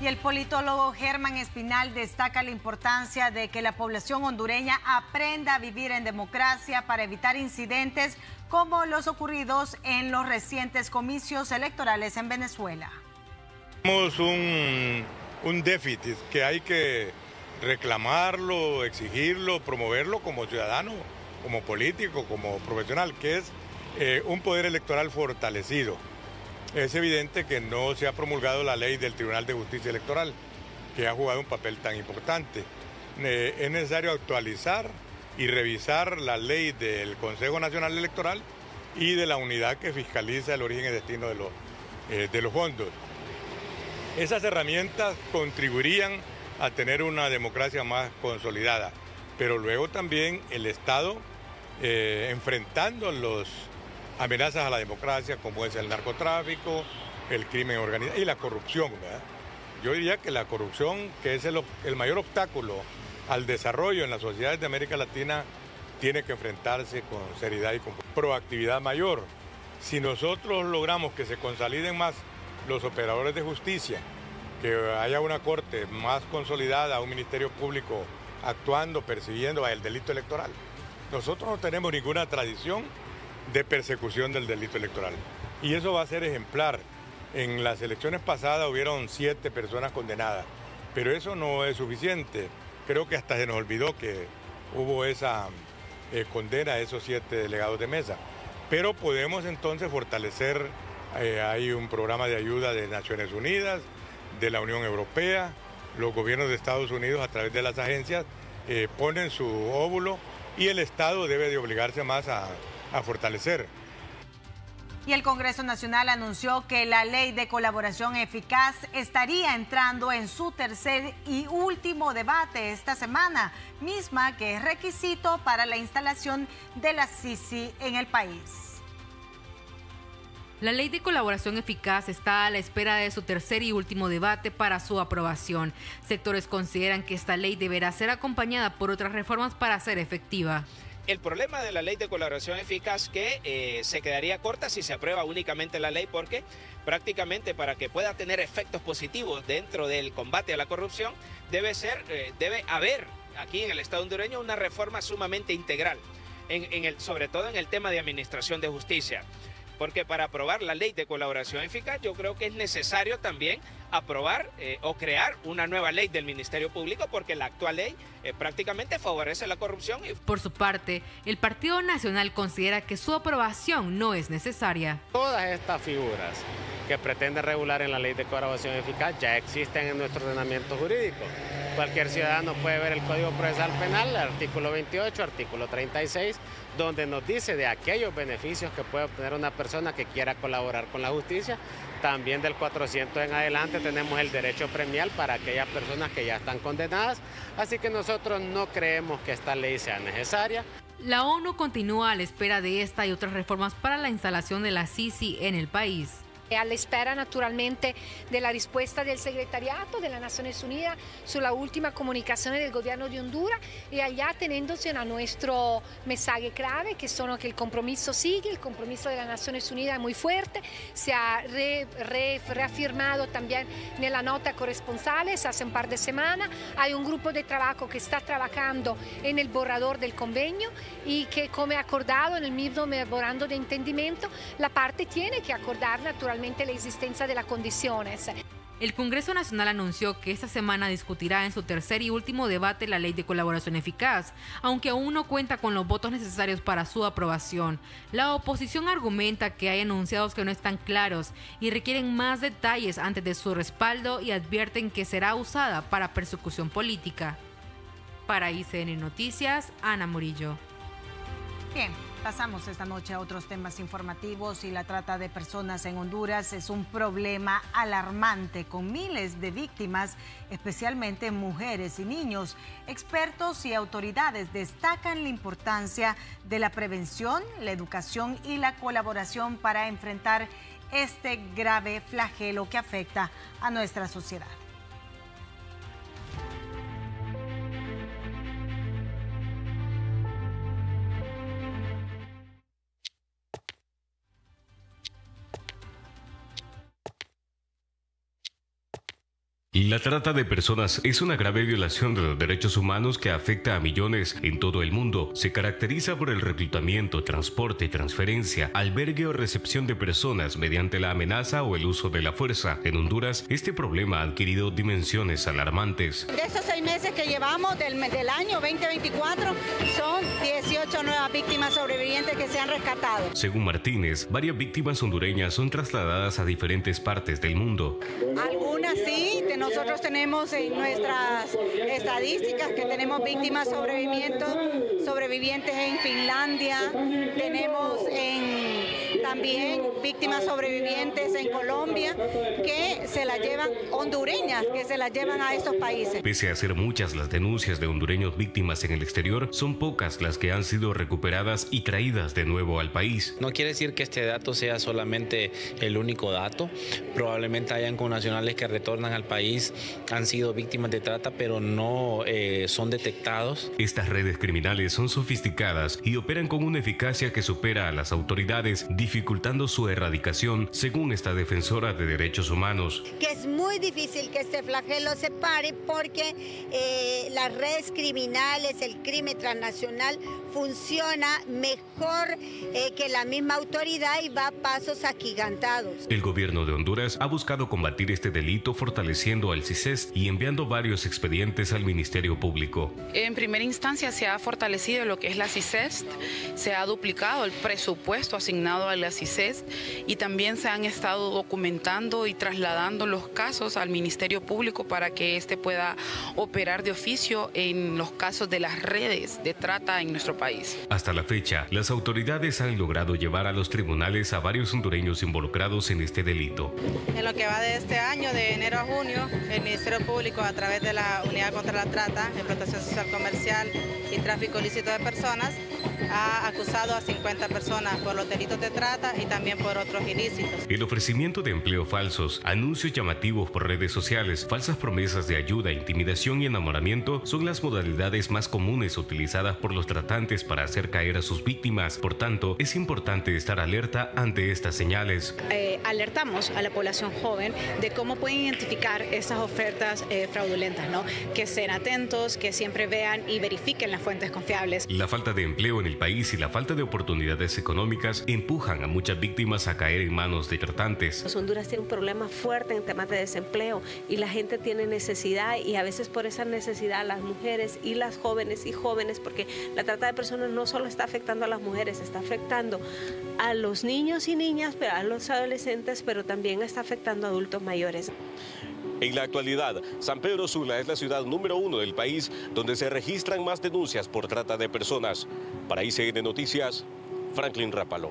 Speaker 3: Y el politólogo Germán Espinal destaca la importancia de que la población hondureña aprenda a vivir en democracia para evitar incidentes como los ocurridos en los recientes comicios electorales en Venezuela.
Speaker 1: Tenemos un déficit que hay que reclamarlo, exigirlo, promoverlo como ciudadano, como político, como profesional, que es un poder electoral fortalecido. Es evidente que no se ha promulgado la ley del Tribunal de Justicia Electoral, que ha jugado un papel tan importante. Es necesario actualizar y revisar la ley del Consejo Nacional Electoral y de la unidad que fiscaliza el origen y destino de los fondos. Esas herramientas contribuirían a tener una democracia más consolidada, pero luego también el Estado enfrentando las amenazas a la democracia como es el narcotráfico, el crimen organizado y la corrupción, ¿verdad? Yo diría que la corrupción, que es el mayor obstáculo al desarrollo en las sociedades de América Latina, tiene que enfrentarse con seriedad y con proactividad mayor. Si nosotros logramos que se consoliden más los operadores de justicia, que haya una corte más consolidada, un ministerio público actuando, persiguiendo el delito electoral. Nosotros no tenemos ninguna tradición de persecución del delito electoral y eso va a ser ejemplar. En las elecciones pasadas hubieron 7 personas condenadas, pero eso no es suficiente. Creo que hasta se nos olvidó que hubo esa condena a esos 7 delegados de mesa. Pero podemos entonces fortalecer, hay un programa de ayuda de Naciones Unidas, de la Unión Europea, los gobiernos de Estados Unidos a través de las agencias ponen su óvulo y el Estado debe de obligarse más a fortalecer.
Speaker 3: Y el Congreso Nacional anunció que la ley de colaboración eficaz estaría entrando en su tercer y último debate esta semana, misma que es requisito para la instalación de la CICI en el país.
Speaker 22: La ley de colaboración eficaz está a la espera de su tercer y último debate para su aprobación. Sectores consideran que esta ley deberá ser acompañada por otras reformas para ser efectiva.
Speaker 23: El problema de la ley de colaboración eficaz que se quedaría corta si se aprueba únicamente la ley, porque prácticamente para que pueda tener efectos positivos dentro del combate a la corrupción debe haber aquí en el Estado hondureño una reforma sumamente integral, sobre todo en el tema de administración de justicia. Porque para aprobar la ley de colaboración eficaz yo creo que es necesario también aprobar o crear una nueva ley del Ministerio Público, porque la actual ley prácticamente favorece la corrupción.
Speaker 22: Por su parte, el Partido Nacional considera que su aprobación no es necesaria.
Speaker 24: Todas estas figuras que pretenden regular en la ley de colaboración eficaz ya existen en nuestro ordenamiento jurídico. Cualquier ciudadano puede ver el Código Procesal Penal, el artículo 28, artículo 36, donde nos dice de aquellos beneficios que puede obtener una persona que quiera colaborar con la justicia. También del 400 en adelante tenemos el derecho premial para aquellas personas que ya están condenadas, así que nosotros no creemos que esta ley sea necesaria.
Speaker 22: La ONU continúa a la espera de esta y otras reformas para la instalación de la CICI en el país.
Speaker 25: A la espera naturalmente de la risposta del Secretariato delle Nazioni Unite sulla ultima comunicazione del Gobierno di Honduras y allá teniéndose a nuestro mensaje clave que son que el compromiso sigue, el compromiso de las Naciones Unidas es muy fuerte, se ha reafirmado también en la nota corresponsales hace un par de semanas. Hay un grupo de trabajo que está trabajando en el borrador del convenio y que, como acordado en el mismo memorando de entendimiento, la parte tiene que acordar naturalmente la existencia de las condiciones.
Speaker 22: El Congreso Nacional anunció que esta semana discutirá en su tercer y último debate la Ley de Colaboración Eficaz, aunque aún no cuenta con los votos necesarios para su aprobación. La oposición argumenta que hay enunciados que no están claros y requieren más detalles antes de su respaldo y advierten que será usada para persecución política. Para ICN Noticias, Ana Murillo.
Speaker 3: Bien, pasamos esta noche a otros temas informativos y la trata de personas en Honduras es un problema alarmante con miles de víctimas, especialmente mujeres y niños. Expertos y autoridades destacan la importancia de la prevención, la educación y la colaboración para enfrentar este grave flagelo que afecta a nuestra sociedad.
Speaker 5: La trata de personas es una grave violación de los derechos humanos que afecta a millones en todo el mundo. Se caracteriza por el reclutamiento, transporte, transferencia, albergue o recepción de personas mediante la amenaza o el uso de la fuerza. En Honduras, este problema ha adquirido dimensiones alarmantes.
Speaker 6: De estos 6 meses que llevamos del año 2024, son 18 nuevas víctimas sobrevivientes que se han rescatado.
Speaker 5: Según Martínez, varias víctimas hondureñas son trasladadas a diferentes partes del mundo.
Speaker 6: Algunas sí, nosotros tenemos en nuestras estadísticas que tenemos víctimas sobrevivientes en Finlandia, tenemos también víctimas sobrevivientes en Colombia que se las llevan, hondureñas que se las llevan a estos países.
Speaker 5: Pese a ser muchas las denuncias de hondureños víctimas en el exterior, son pocas las que han sido recuperadas y traídas de nuevo al país.
Speaker 7: No quiere decir que este dato sea solamente el único dato. Probablemente hayan connacionales que retornan al país, han sido víctimas de trata, pero no son detectados.
Speaker 5: Estas redes criminales son sofisticadas y operan con una eficacia que supera a las autoridades, dificultando su erradicación, según esta defensora de derechos humanos.
Speaker 8: Que es muy difícil que este flagelo se pare porque las redes criminales, el crimen transnacional funciona mejor que la misma autoridad y va a pasos agigantados.
Speaker 5: El gobierno de Honduras ha buscado combatir este delito fortaleciendo al CISEST y enviando varios expedientes al Ministerio Público.
Speaker 10: En primera instancia se ha fortalecido lo que es la CISEST, se ha duplicado el presupuesto asignado a la CISEST y también se han estado documentando y trasladando los casos al Ministerio Público para que éste pueda operar de oficio en los casos de las redes de trata en nuestro país.
Speaker 5: Hasta la fecha, las autoridades han logrado llevar a los tribunales a varios hondureños involucrados en este delito.
Speaker 26: En lo que va de este año, de enero a junio, el Ministerio Público, a través de la Unidad contra la Trata, Explotación Social Comercial y Tráfico Ilícito de Personas, ha acusado a 50 personas por los delitos de trata y también por otros ilícitos.
Speaker 5: El ofrecimiento de empleo falsos, anuncios llamativos por redes sociales, falsas promesas de ayuda, intimidación y enamoramiento son las modalidades más comunes utilizadas por los tratantes para hacer caer a sus víctimas. Por tanto, es importante estar alerta ante estas señales.
Speaker 27: Alertamos a la población joven de cómo pueden identificar esas ofertas fraudulentas, ¿no? Que estén atentos, que siempre vean y verifiquen las fuentes confiables.
Speaker 5: La falta de empleo en el país y la falta de oportunidades económicas empujan a muchas víctimas a caer en manos de tratantes.
Speaker 21: Honduras tiene un problema fuerte en temas de desempleo y la gente tiene necesidad y a veces por esa necesidad las mujeres y las jóvenes porque la trata de personas no solo está afectando a las mujeres, está afectando a los niños y niñas, pero a los adolescentes, pero también está afectando a adultos mayores.
Speaker 28: En la actualidad, San Pedro Sula es la ciudad número 1 del país donde se registran más denuncias por trata de personas. Para ICN Noticias, Franklin Rápalo.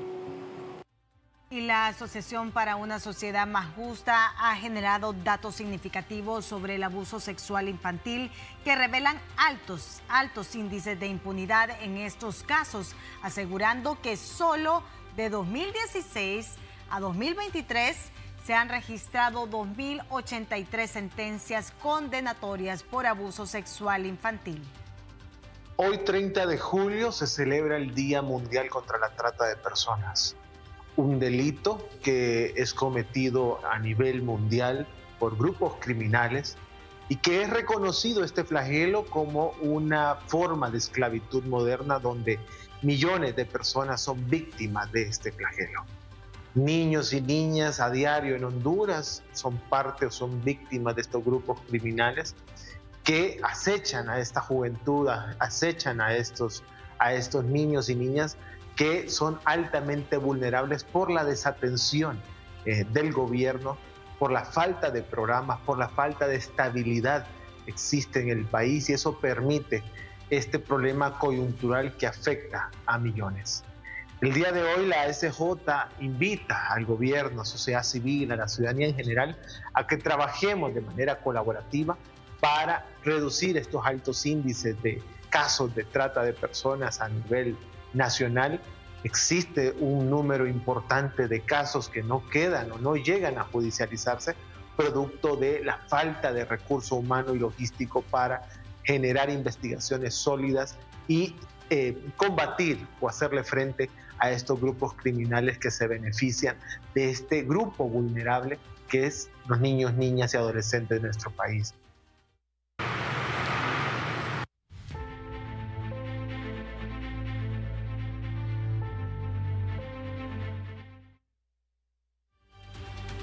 Speaker 3: Y la Asociación para una Sociedad Más Justa ha generado datos significativos sobre el abuso sexual infantil que revelan altos índices de impunidad en estos casos, asegurando que solo de 2016 a 2023 se han registrado 2.083 sentencias condenatorias por abuso sexual infantil.
Speaker 29: Hoy, 30 de julio, se celebra el Día Mundial contra la Trata de Personas, un delito que es cometido a nivel mundial por grupos criminales y que es reconocido este flagelo como una forma de esclavitud moderna donde millones de personas son víctimas de este flagelo. Niños y niñas a diario en Honduras son parte o son víctimas de estos grupos criminales que acechan a esta juventud, acechan a estos niños y niñas que son altamente vulnerables por la desatención del gobierno, por la falta de programas, por la falta de estabilidad que existe en el país, y eso permite este problema coyuntural que afecta a millones. El día de hoy la SJ invita al gobierno, a sociedad civil, a la ciudadanía en general, a que trabajemos de manera colaborativa para reducir estos altos índices de casos de trata de personas a nivel nacional. Existe un número importante de casos que no quedan o no llegan a judicializarse, producto de la falta de recurso humano y logístico para generar investigaciones sólidas y combatir o hacerle frente a estos grupos criminales que se benefician de este grupo vulnerable que es los niños, niñas y adolescentes de nuestro país.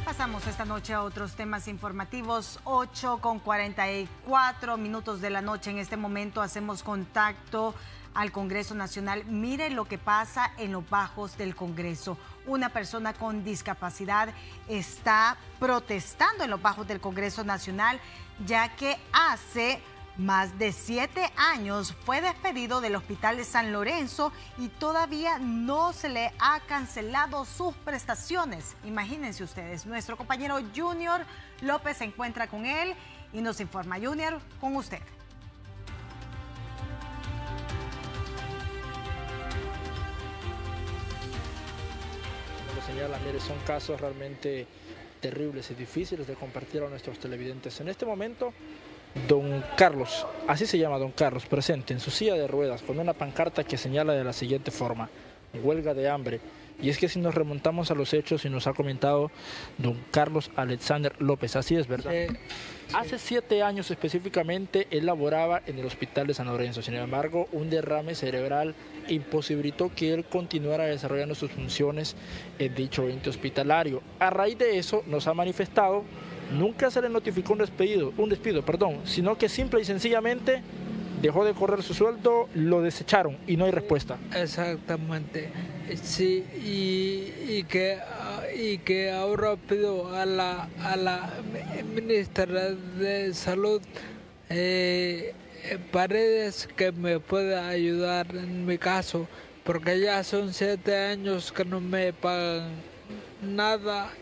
Speaker 3: Pasamos esta noche a otros temas informativos. 8:44 de la noche. En este momento hacemos contacto al Congreso Nacional. Mire lo que pasa en los bajos del Congreso. Una persona con discapacidad está protestando en los bajos del Congreso Nacional, ya que hace más de 7 años fue despedido del Hospital de San Lorenzo y todavía no se le ha cancelado sus prestaciones. Imagínense ustedes, nuestro compañero Junior López se encuentra con él y nos informa. Junior, con usted.
Speaker 18: Como lo señala, mire, son casos realmente terribles y difíciles de compartir a nuestros televidentes. En este momento, don Carlos, así se llama don Carlos, presente en su silla de ruedas con una pancarta que señala de la siguiente forma: huelga de hambre. Y es que si nos remontamos a los hechos y nos ha comentado don Carlos Alexander López, así es, ¿verdad? Hace 7 años específicamente él laboraba en el Hospital de San Lorenzo. Sin embargo, un derrame cerebral imposibilitó que él continuara desarrollando sus funciones en dicho ente hospitalario. A raíz de eso nos ha manifestado, nunca se le notificó un despido, sino que simple y sencillamente dejó de correr su sueldo, lo desecharon y no hay respuesta.
Speaker 4: Exactamente, sí, y que ahora pido a la ministra de Salud, Paredes, que me pueda ayudar en mi caso, porque ya son 7 años que no me pagan nada.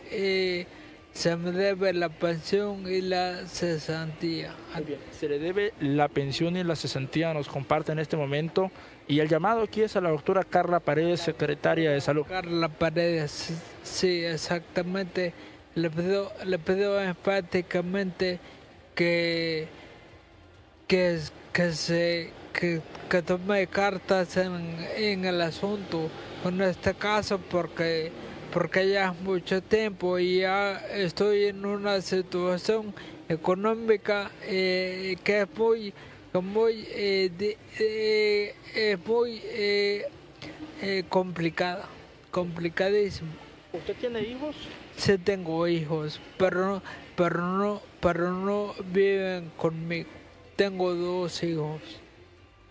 Speaker 4: Se me debe la pensión y la cesantía.
Speaker 18: Muy bien. Se le debe la pensión y la cesantía, nos comparte en este momento. Y el llamado aquí es a la doctora Carla Paredes, secretaria de Salud.
Speaker 4: Carla Paredes, sí, exactamente. Le pido enfáticamente que tome cartas en el asunto, en este caso, porque ya es mucho tiempo y ya estoy en una situación económica que es muy complicada, complicadísima.
Speaker 18: ¿Usted tiene hijos?
Speaker 4: Sí, tengo hijos, pero no viven conmigo. Tengo 2 hijos.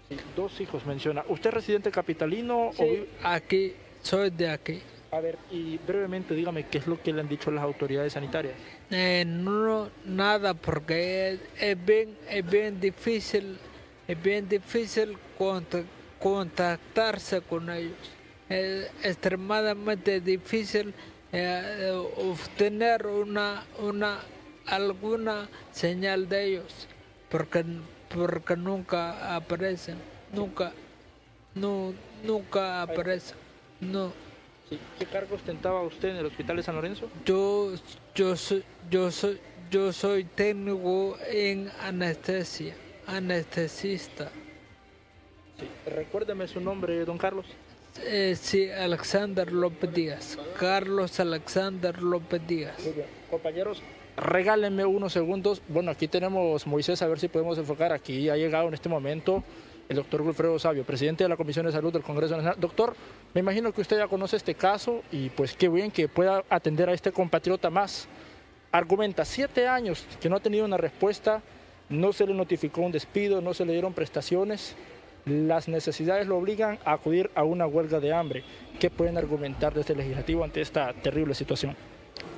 Speaker 18: Sí, 2 hijos menciona. ¿Usted es residente capitalino?
Speaker 4: Sí, aquí, soy de aquí.
Speaker 18: A ver, y brevemente dígame qué es lo que le han dicho las autoridades sanitarias.
Speaker 4: No, nada, porque es bien difícil contactarse con ellos. Es extremadamente difícil obtener alguna señal de ellos, porque nunca aparecen, nunca aparecen, no.
Speaker 18: ¿Qué cargo ostentaba usted en el Hospital de San Lorenzo?
Speaker 4: Yo soy técnico en anestesia, anestesista.
Speaker 18: Sí. Recuérdeme su nombre, don Carlos.
Speaker 4: Sí, Alexander López Díaz. Carlos Alexander López Díaz.
Speaker 18: Muy bien. Compañeros, regálenme unos segundos. Bueno, aquí tenemos Moisés, a ver si podemos enfocar. Aquí ha llegado en este momento el doctor Wilfredo Sabio, presidente de la Comisión de Salud del Congreso Nacional. Doctor, me imagino que usted ya conoce este caso y pues qué bien que pueda atender a este compatriota más. Argumenta 7 años que no ha tenido una respuesta, no se le notificó un despido, no se le dieron prestaciones. Las necesidades lo obligan a acudir a una huelga de hambre. ¿Qué pueden argumentar desde el legislativo ante esta terrible situación?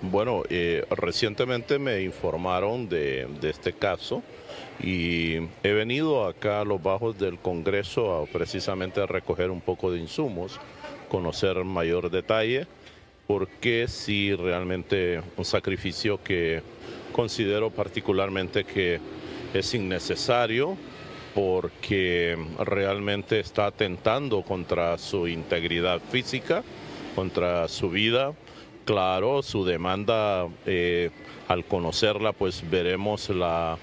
Speaker 9: Bueno, recientemente me informaron de este caso y he venido acá a los bajos del Congreso precisamente a recoger un poco de insumos, conocer mayor detalle, porque sí realmente un sacrificio que considero particularmente que es innecesario, porque realmente está atentando contra su integridad física, contra su vida. Claro, su demanda, al conocerla, pues veremos la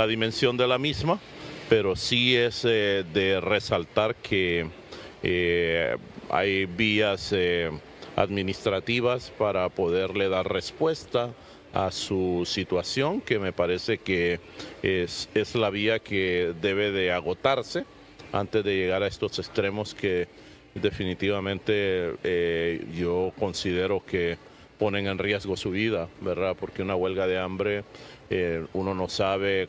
Speaker 9: dimensión de la misma, pero sí es de resaltar que hay vías administrativas para poderle dar respuesta a su situación, que me parece que es la vía que debe de agotarse antes de llegar a estos extremos que definitivamente yo considero que ponen en riesgo su vida, ¿verdad? Porque una huelga de hambre uno sabe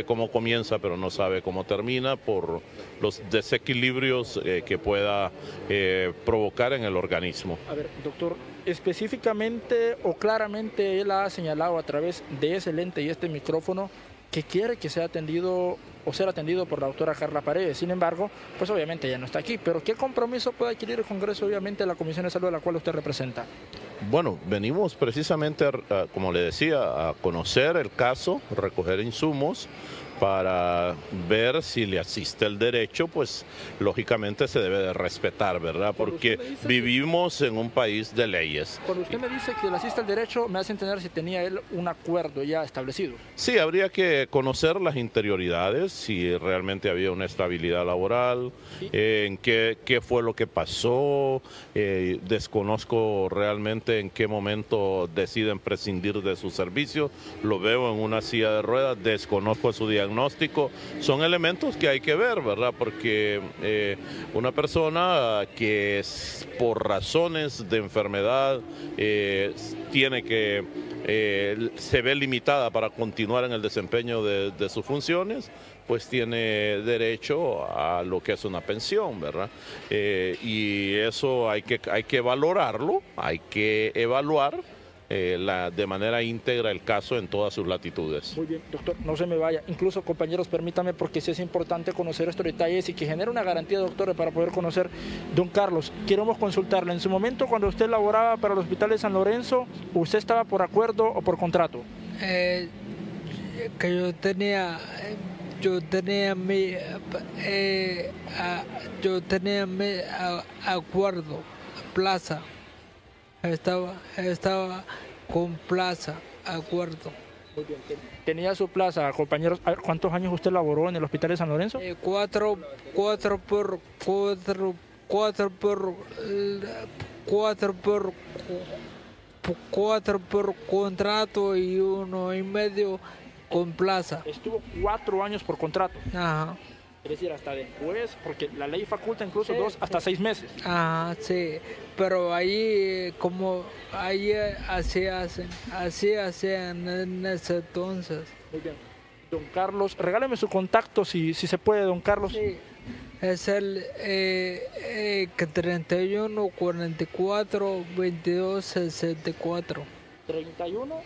Speaker 9: cómo comienza, pero no sabe cómo termina por los desequilibrios que pueda provocar en el organismo.
Speaker 18: A ver, doctor, específicamente o claramente él ha señalado a través de ese lente y este micrófono que quiere que sea atendido o ser atendido por la doctora Carla Paredes. Sin embargo, pues obviamente ya no está aquí. Pero ¿qué compromiso puede adquirir el Congreso, obviamente, la Comisión de Salud a la cual usted representa?
Speaker 9: Bueno, venimos precisamente, como le decía, a conocer el caso, recoger insumos para ver si le asiste el derecho, pues lógicamente se debe de respetar, ¿verdad? Porque vivimos en un país de leyes.
Speaker 18: Cuando usted me dice que le asiste el derecho, me hace entender si tenía él un acuerdo ya establecido.
Speaker 9: Sí, habría que conocer las interioridades, si realmente había una estabilidad laboral, en qué fue lo que pasó, desconozco realmente en qué momento deciden prescindir de su servicio, lo veo en una silla de ruedas, desconozco su diagnóstico. Son elementos que hay que ver, ¿verdad? Porque una persona que por razones de enfermedad tiene que se ve limitada para continuar en el desempeño de sus funciones, pues tiene derecho a lo que es una pensión, ¿verdad? Y eso hay que valorarlo, hay que evaluar de manera íntegra el caso en todas sus latitudes.
Speaker 18: Muy bien, doctor, no se me vaya. Incluso, compañeros, permítame, porque sí es importante conocer estos detalles y que genere una garantía, doctor, para poder conocer. Don Carlos, queremos consultarle. En su momento, cuando usted laboraba para el Hospital de San Lorenzo, ¿usted estaba por acuerdo o por contrato?
Speaker 4: Que yo tenía mi acuerdo, plaza. Estaba con plaza, acuerdo.
Speaker 18: Muy bien. Tenía su plaza, compañeros. ¿Cuántos años usted laboró en el Hospital de San Lorenzo?
Speaker 4: 4 por contrato y 1 y medio con plaza.
Speaker 18: Estuvo 4 años por contrato.
Speaker 4: Ajá.
Speaker 18: Es decir, hasta después, porque la ley faculta incluso 2 hasta 6 meses.
Speaker 4: Ajá, sí, pero ahí así hacían en ese entonces.
Speaker 18: Muy bien. Don Carlos, regáleme su contacto si se puede, don Carlos.
Speaker 4: Sí. Es el 31 44 22 64.
Speaker 18: 31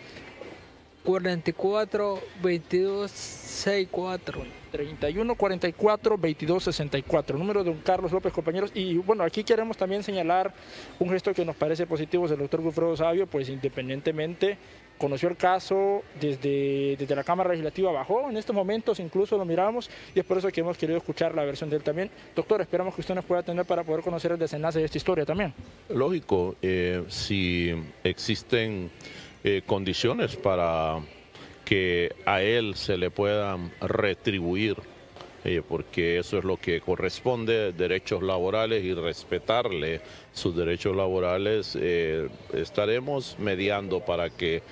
Speaker 4: 44 22 64.
Speaker 18: 31 44 22 64, número de don Carlos López, compañeros. Y bueno, aquí queremos también señalar un gesto que nos parece positivo del doctor Wilfredo Sabio, pues independientemente conoció el caso desde la Cámara Legislativa, bajó en estos momentos, incluso lo miramos, y es por eso que hemos querido escuchar la versión de él también. Doctor, esperamos que usted nos pueda atender para poder conocer el desenlace de esta historia también.
Speaker 9: Lógico, si existen condiciones para que a él se le puedan retribuir, porque eso es lo que corresponde, derechos laborales, y respetarle sus derechos laborales, estaremos mediando para que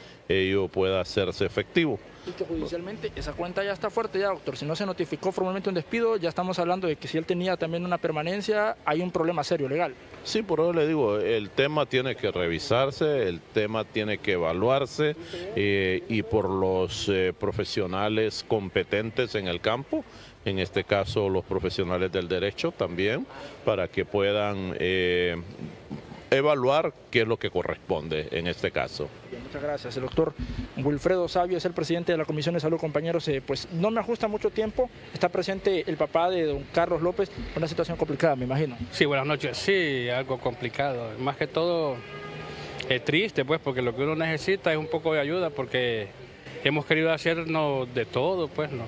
Speaker 9: ello pueda hacerse efectivo.
Speaker 18: Y que judicialmente esa cuenta ya está fuerte ya, doctor. Si no se notificó formalmente un despido, ya estamos hablando de que si él tenía también una permanencia, hay un problema serio legal.
Speaker 9: Sí, por eso le digo, el tema tiene que revisarse, el tema tiene que evaluarse y por los profesionales competentes en el campo, en este caso los profesionales del derecho también, para que puedan evaluar qué es lo que corresponde en este caso.
Speaker 18: Muchas gracias. El doctor Wilfredo Sabio es el presidente de la Comisión de Salud. Compañeros, pues no me ajusta mucho tiempo. Está presente el papá de don Carlos López, una situación complicada, me imagino.
Speaker 11: Sí, buenas noches. Sí, algo complicado. Más que todo es triste, pues, porque lo que uno necesita es un poco de ayuda, porque hemos querido hacernos de todo, pues, ¿no?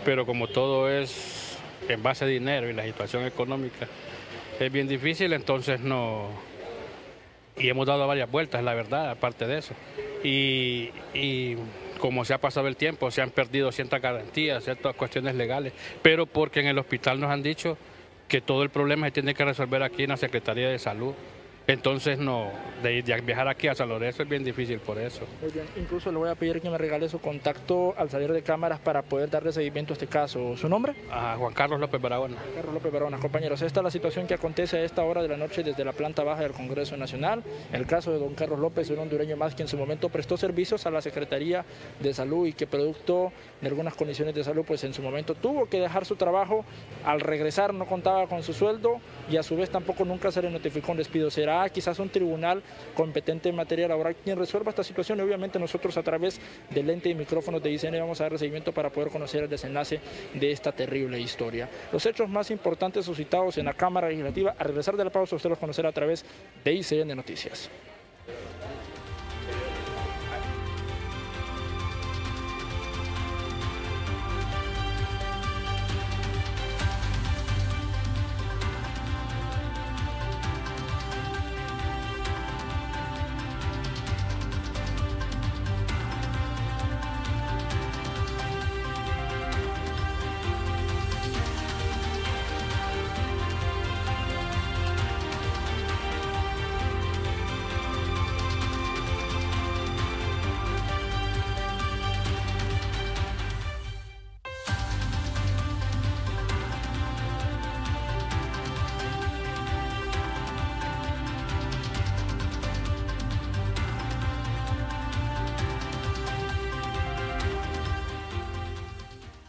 Speaker 11: Pero como todo es en base a dinero y la situación económica es bien difícil, entonces no... Y hemos dado varias vueltas, la verdad, aparte de eso. Y como se ha pasado el tiempo, se han perdido ciertas garantías, ciertas cuestiones legales, pero porque en el hospital nos han dicho que todo el problema se tiene que resolver aquí en la Secretaría de Salud. Entonces, no, de viajar aquí a San Lorenzo es bien difícil por eso.
Speaker 18: Muy bien, incluso le voy a pedir que me regale su contacto al salir de cámaras para poder darle seguimiento a este caso. ¿Su nombre?
Speaker 11: Juan Carlos López Barahona.
Speaker 18: Carlos López Barahona. Compañeros, esta es la situación que acontece a esta hora de la noche desde la planta baja del Congreso Nacional. El caso de don Carlos López, un hondureño más que en su momento prestó servicios a la Secretaría de Salud y que producto de algunas condiciones de salud, pues en su momento tuvo que dejar su trabajo. Al regresar no contaba con su sueldo y a su vez tampoco nunca se le notificó un despido. Será quizás un tribunal competente en materia laboral quien resuelva esta situación y obviamente nosotros a través del lente y micrófonos de ICN vamos a dar seguimiento para poder conocer el desenlace de esta terrible historia. Los hechos más importantes suscitados en la Cámara Legislativa, a regresar de la pausa usted los conocerá a través de ICN Noticias.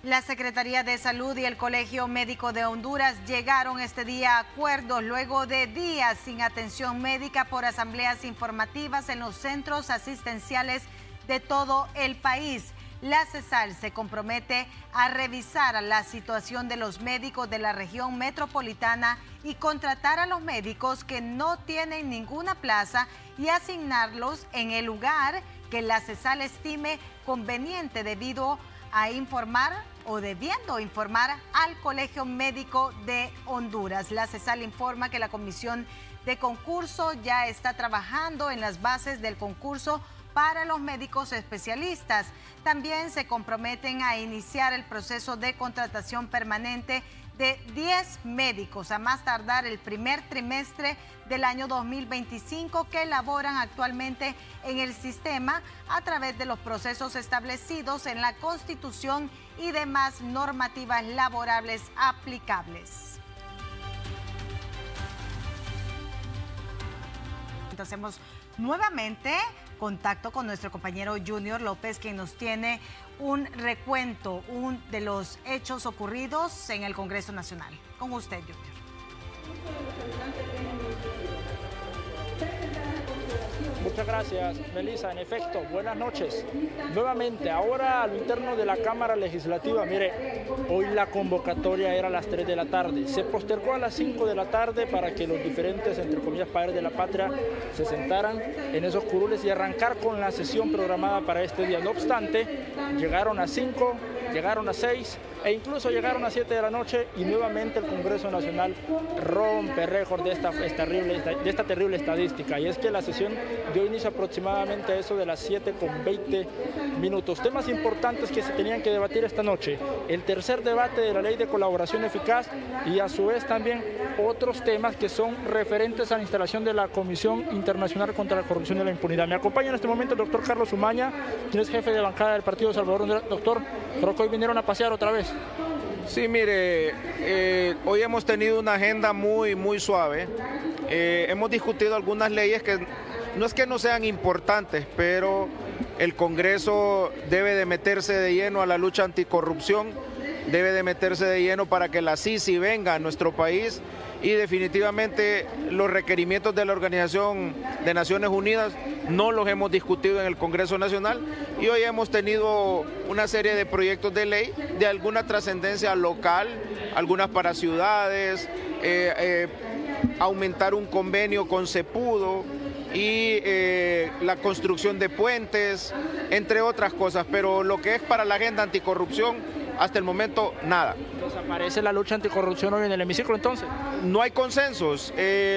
Speaker 3: La Secretaría de Salud y el Colegio Médico de Honduras llegaron este día a acuerdos luego de días sin atención médica por asambleas informativas en los centros asistenciales de todo el país. La CESAL se compromete a revisar la situación de los médicos de la región metropolitana y contratar a los médicos que no tienen ninguna plaza y asignarlos en el lugar que la CESAL estime conveniente debido a informar o debiendo informar al Colegio Médico de Honduras. La CESAL informa que la Comisión de Concurso ya está trabajando en las bases del concurso para los médicos especialistas. También se comprometen a iniciar el proceso de contratación permanente de 10 médicos a más tardar el primer trimestre del año 2025 que laboran actualmente en el sistema a través de los procesos establecidos en la Constitución y demás normativas laborables aplicables. Hacemos nuevamente contacto con nuestro compañero Junior López, quien nos tiene un recuento de los hechos ocurridos en el Congreso Nacional. Con usted, Junior.
Speaker 18: Muchas gracias, Melissa. En efecto, buenas noches. Nuevamente, ahora a lo interno de la Cámara Legislativa. Mire, hoy la convocatoria era a las 3 de la tarde. Se postergó a las 5 de la tarde para que los diferentes, entre comillas, padres de la patria se sentaran en esos curules y arrancar con la sesión programada para este día. No obstante, llegaron a 5, llegaron a 6 e incluso llegaron a 7 de la noche y nuevamente el Congreso Nacional rompe récord de esta terrible estadística, y es que la sesión dio inicio aproximadamente a eso de las 7:20 minutos. Temas importantes que se tenían que debatir esta noche: el tercer debate de la Ley de Colaboración Eficaz y a su vez también otros temas que son referentes a la instalación de la Comisión Internacional contra la Corrupción y la Impunidad. Me acompaña en este momento el doctor Carlos Umaña, quien es jefe de bancada del Partido Salvador Honduras. Doctor, creo que hoy vinieron a pasear otra vez.
Speaker 2: Sí, mire, hoy hemos tenido una agenda muy suave. Hemos discutido algunas leyes que no es que no sean importantes, pero el Congreso debe de meterse de lleno a la lucha anticorrupción, debe de meterse de lleno para que la CICI venga a nuestro país, y definitivamente los requerimientos de la Organización de Naciones Unidas no los hemos discutido en el Congreso Nacional, y hoy hemos tenido una serie de proyectos de ley de alguna trascendencia local, algunas para ciudades, aumentar un convenio con CEPUDO y la construcción de puentes, entre otras cosas, pero lo que es para la agenda anticorrupción, hasta el momento, nada.
Speaker 18: ¿Desaparece la lucha anticorrupción hoy en el hemiciclo entonces?
Speaker 2: No hay consensos.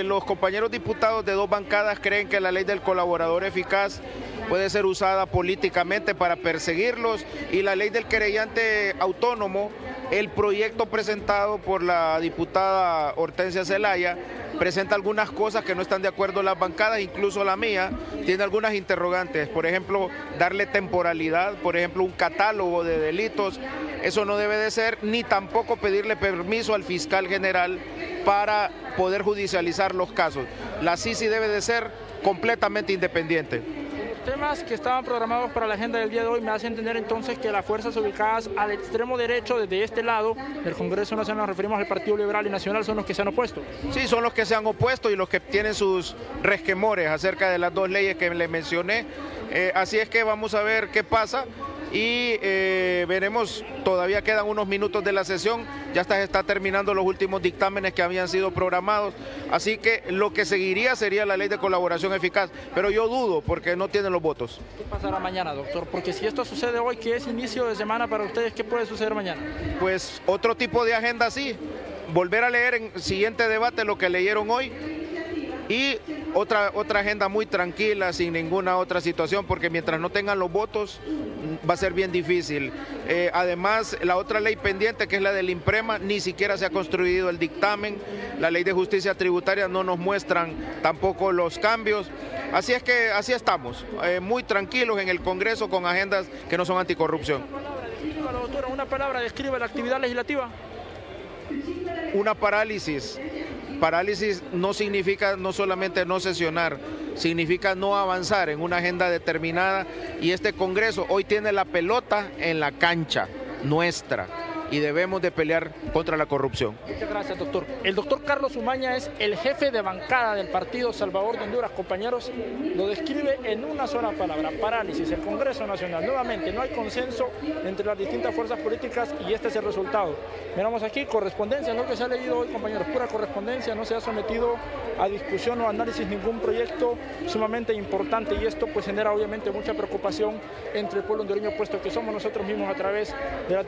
Speaker 2: Los compañeros diputados de dos bancadas creen que la ley del colaborador eficaz puede ser usada políticamente para perseguirlos, y la ley del querellante autónomo, el proyecto presentado por la diputada Hortensia Zelaya, presenta algunas cosas que no están de acuerdo las bancadas, incluso la mía tiene algunas interrogantes. Por ejemplo, darle temporalidad, por ejemplo, un catálogo de delitos. Eso no debe de ser, ni tampoco pedirle permiso al fiscal general para poder judicializar los casos. La CICI debe de ser completamente independiente.
Speaker 18: Los temas que estaban programados para la agenda del día de hoy me hacen entender entonces que las fuerzas ubicadas al extremo derecho, desde este lado del Congreso Nacional, nos referimos al Partido Liberal y Nacional, son los que se han opuesto.
Speaker 2: Sí, son los que se han opuesto y los que tienen sus resquemores acerca de las dos leyes que le mencioné. Así es que vamos a ver qué pasa. Y veremos, todavía quedan unos minutos de la sesión, ya se está terminando los últimos dictámenes que habían sido programados, así que lo que seguiría sería la ley de colaboración eficaz, pero yo dudo porque no tienen los votos.
Speaker 18: ¿Qué pasará mañana, doctor? Porque si esto sucede hoy, que es inicio de semana para ustedes, ¿qué puede suceder mañana?
Speaker 2: Pues otro tipo de agenda, sí, volver a leer en el siguiente debate lo que leyeron hoy, y otra agenda muy tranquila, sin ninguna otra situación, porque mientras no tengan los votos va a ser bien difícil. Además, la otra ley pendiente, que es la del IMPREMA, ni siquiera se ha construido el dictamen. La ley de justicia tributaria no nos muestran tampoco los cambios. Así es que así estamos, muy tranquilos en el Congreso con agendas que no son anticorrupción.
Speaker 18: Una palabra describe la actividad legislativa.
Speaker 2: Una parálisis. Parálisis no significa no solamente no sesionar, significa no avanzar en una agenda determinada, y este Congreso hoy tiene la pelota en la cancha nuestra y debemos de pelear contra la corrupción.
Speaker 18: Muchas gracias, doctor. El doctor Carlos Umaña es el jefe de bancada del Partido Salvador de Honduras. Compañeros, lo describe en una sola palabra: parálisis. El Congreso Nacional, nuevamente, no hay consenso entre las distintas fuerzas políticas y este es el resultado. Miramos aquí, correspondencia, lo que se ha leído hoy, compañeros, pura correspondencia, no se ha sometido a discusión o análisis ningún proyecto sumamente importante, y esto pues genera obviamente mucha preocupación entre el pueblo hondureño, puesto que somos nosotros mismos, a través de los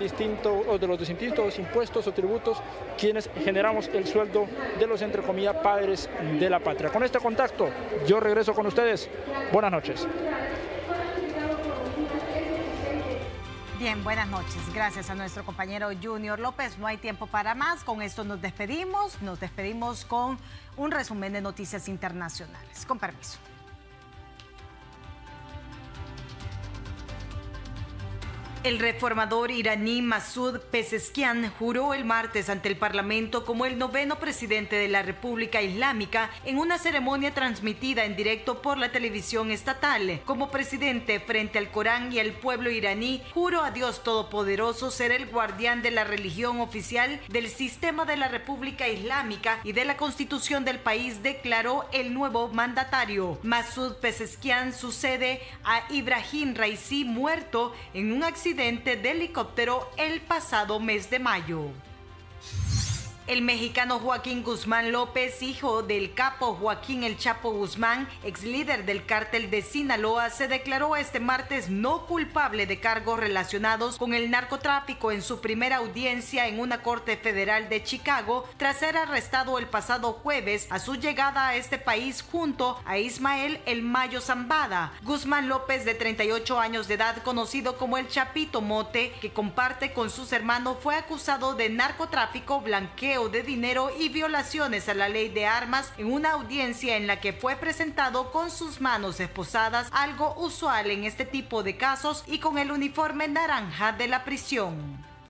Speaker 18: distintos impuestos o tributos, quienes generamos el sueldo de los, entre comillas, padres de la patria. Con este contacto, yo regreso con ustedes. Buenas noches.
Speaker 3: Bien, buenas noches. Gracias a nuestro compañero Junior López. No hay tiempo para más. Con esto nos despedimos. Nos despedimos con un resumen de noticias internacionales. Con permiso. El reformador iraní Masoud Pezeshkian juró el martes ante el Parlamento como el 9º presidente de la República Islámica en una ceremonia transmitida en directo por la televisión estatal. Como presidente, frente al Corán y al pueblo iraní, juro a Dios Todopoderoso ser el guardián de la religión oficial, del sistema de la República Islámica y de la Constitución del país, declaró el nuevo mandatario. Masoud Pezeshkian sucede a Ibrahim Raisi, muerto en un accidente de helicóptero el pasado mes de mayo. El mexicano Joaquín Guzmán López, hijo del capo Joaquín El Chapo Guzmán, ex líder del cártel de Sinaloa, se declaró este martes no culpable de cargos relacionados con el narcotráfico en su primera audiencia en una corte federal de Chicago, tras ser arrestado el pasado jueves a su llegada a este país junto a Ismael El Mayo Zambada. Guzmán López, de 38 años de edad, conocido como El Chapito Mote, que comparte con sus hermanos, fue acusado de narcotráfico, blanqueo de dinero y violaciones a la ley de armas en una audiencia en la que fue presentado con sus manos esposadas, algo usual en este tipo de casos, y con el uniforme naranja de la prisión.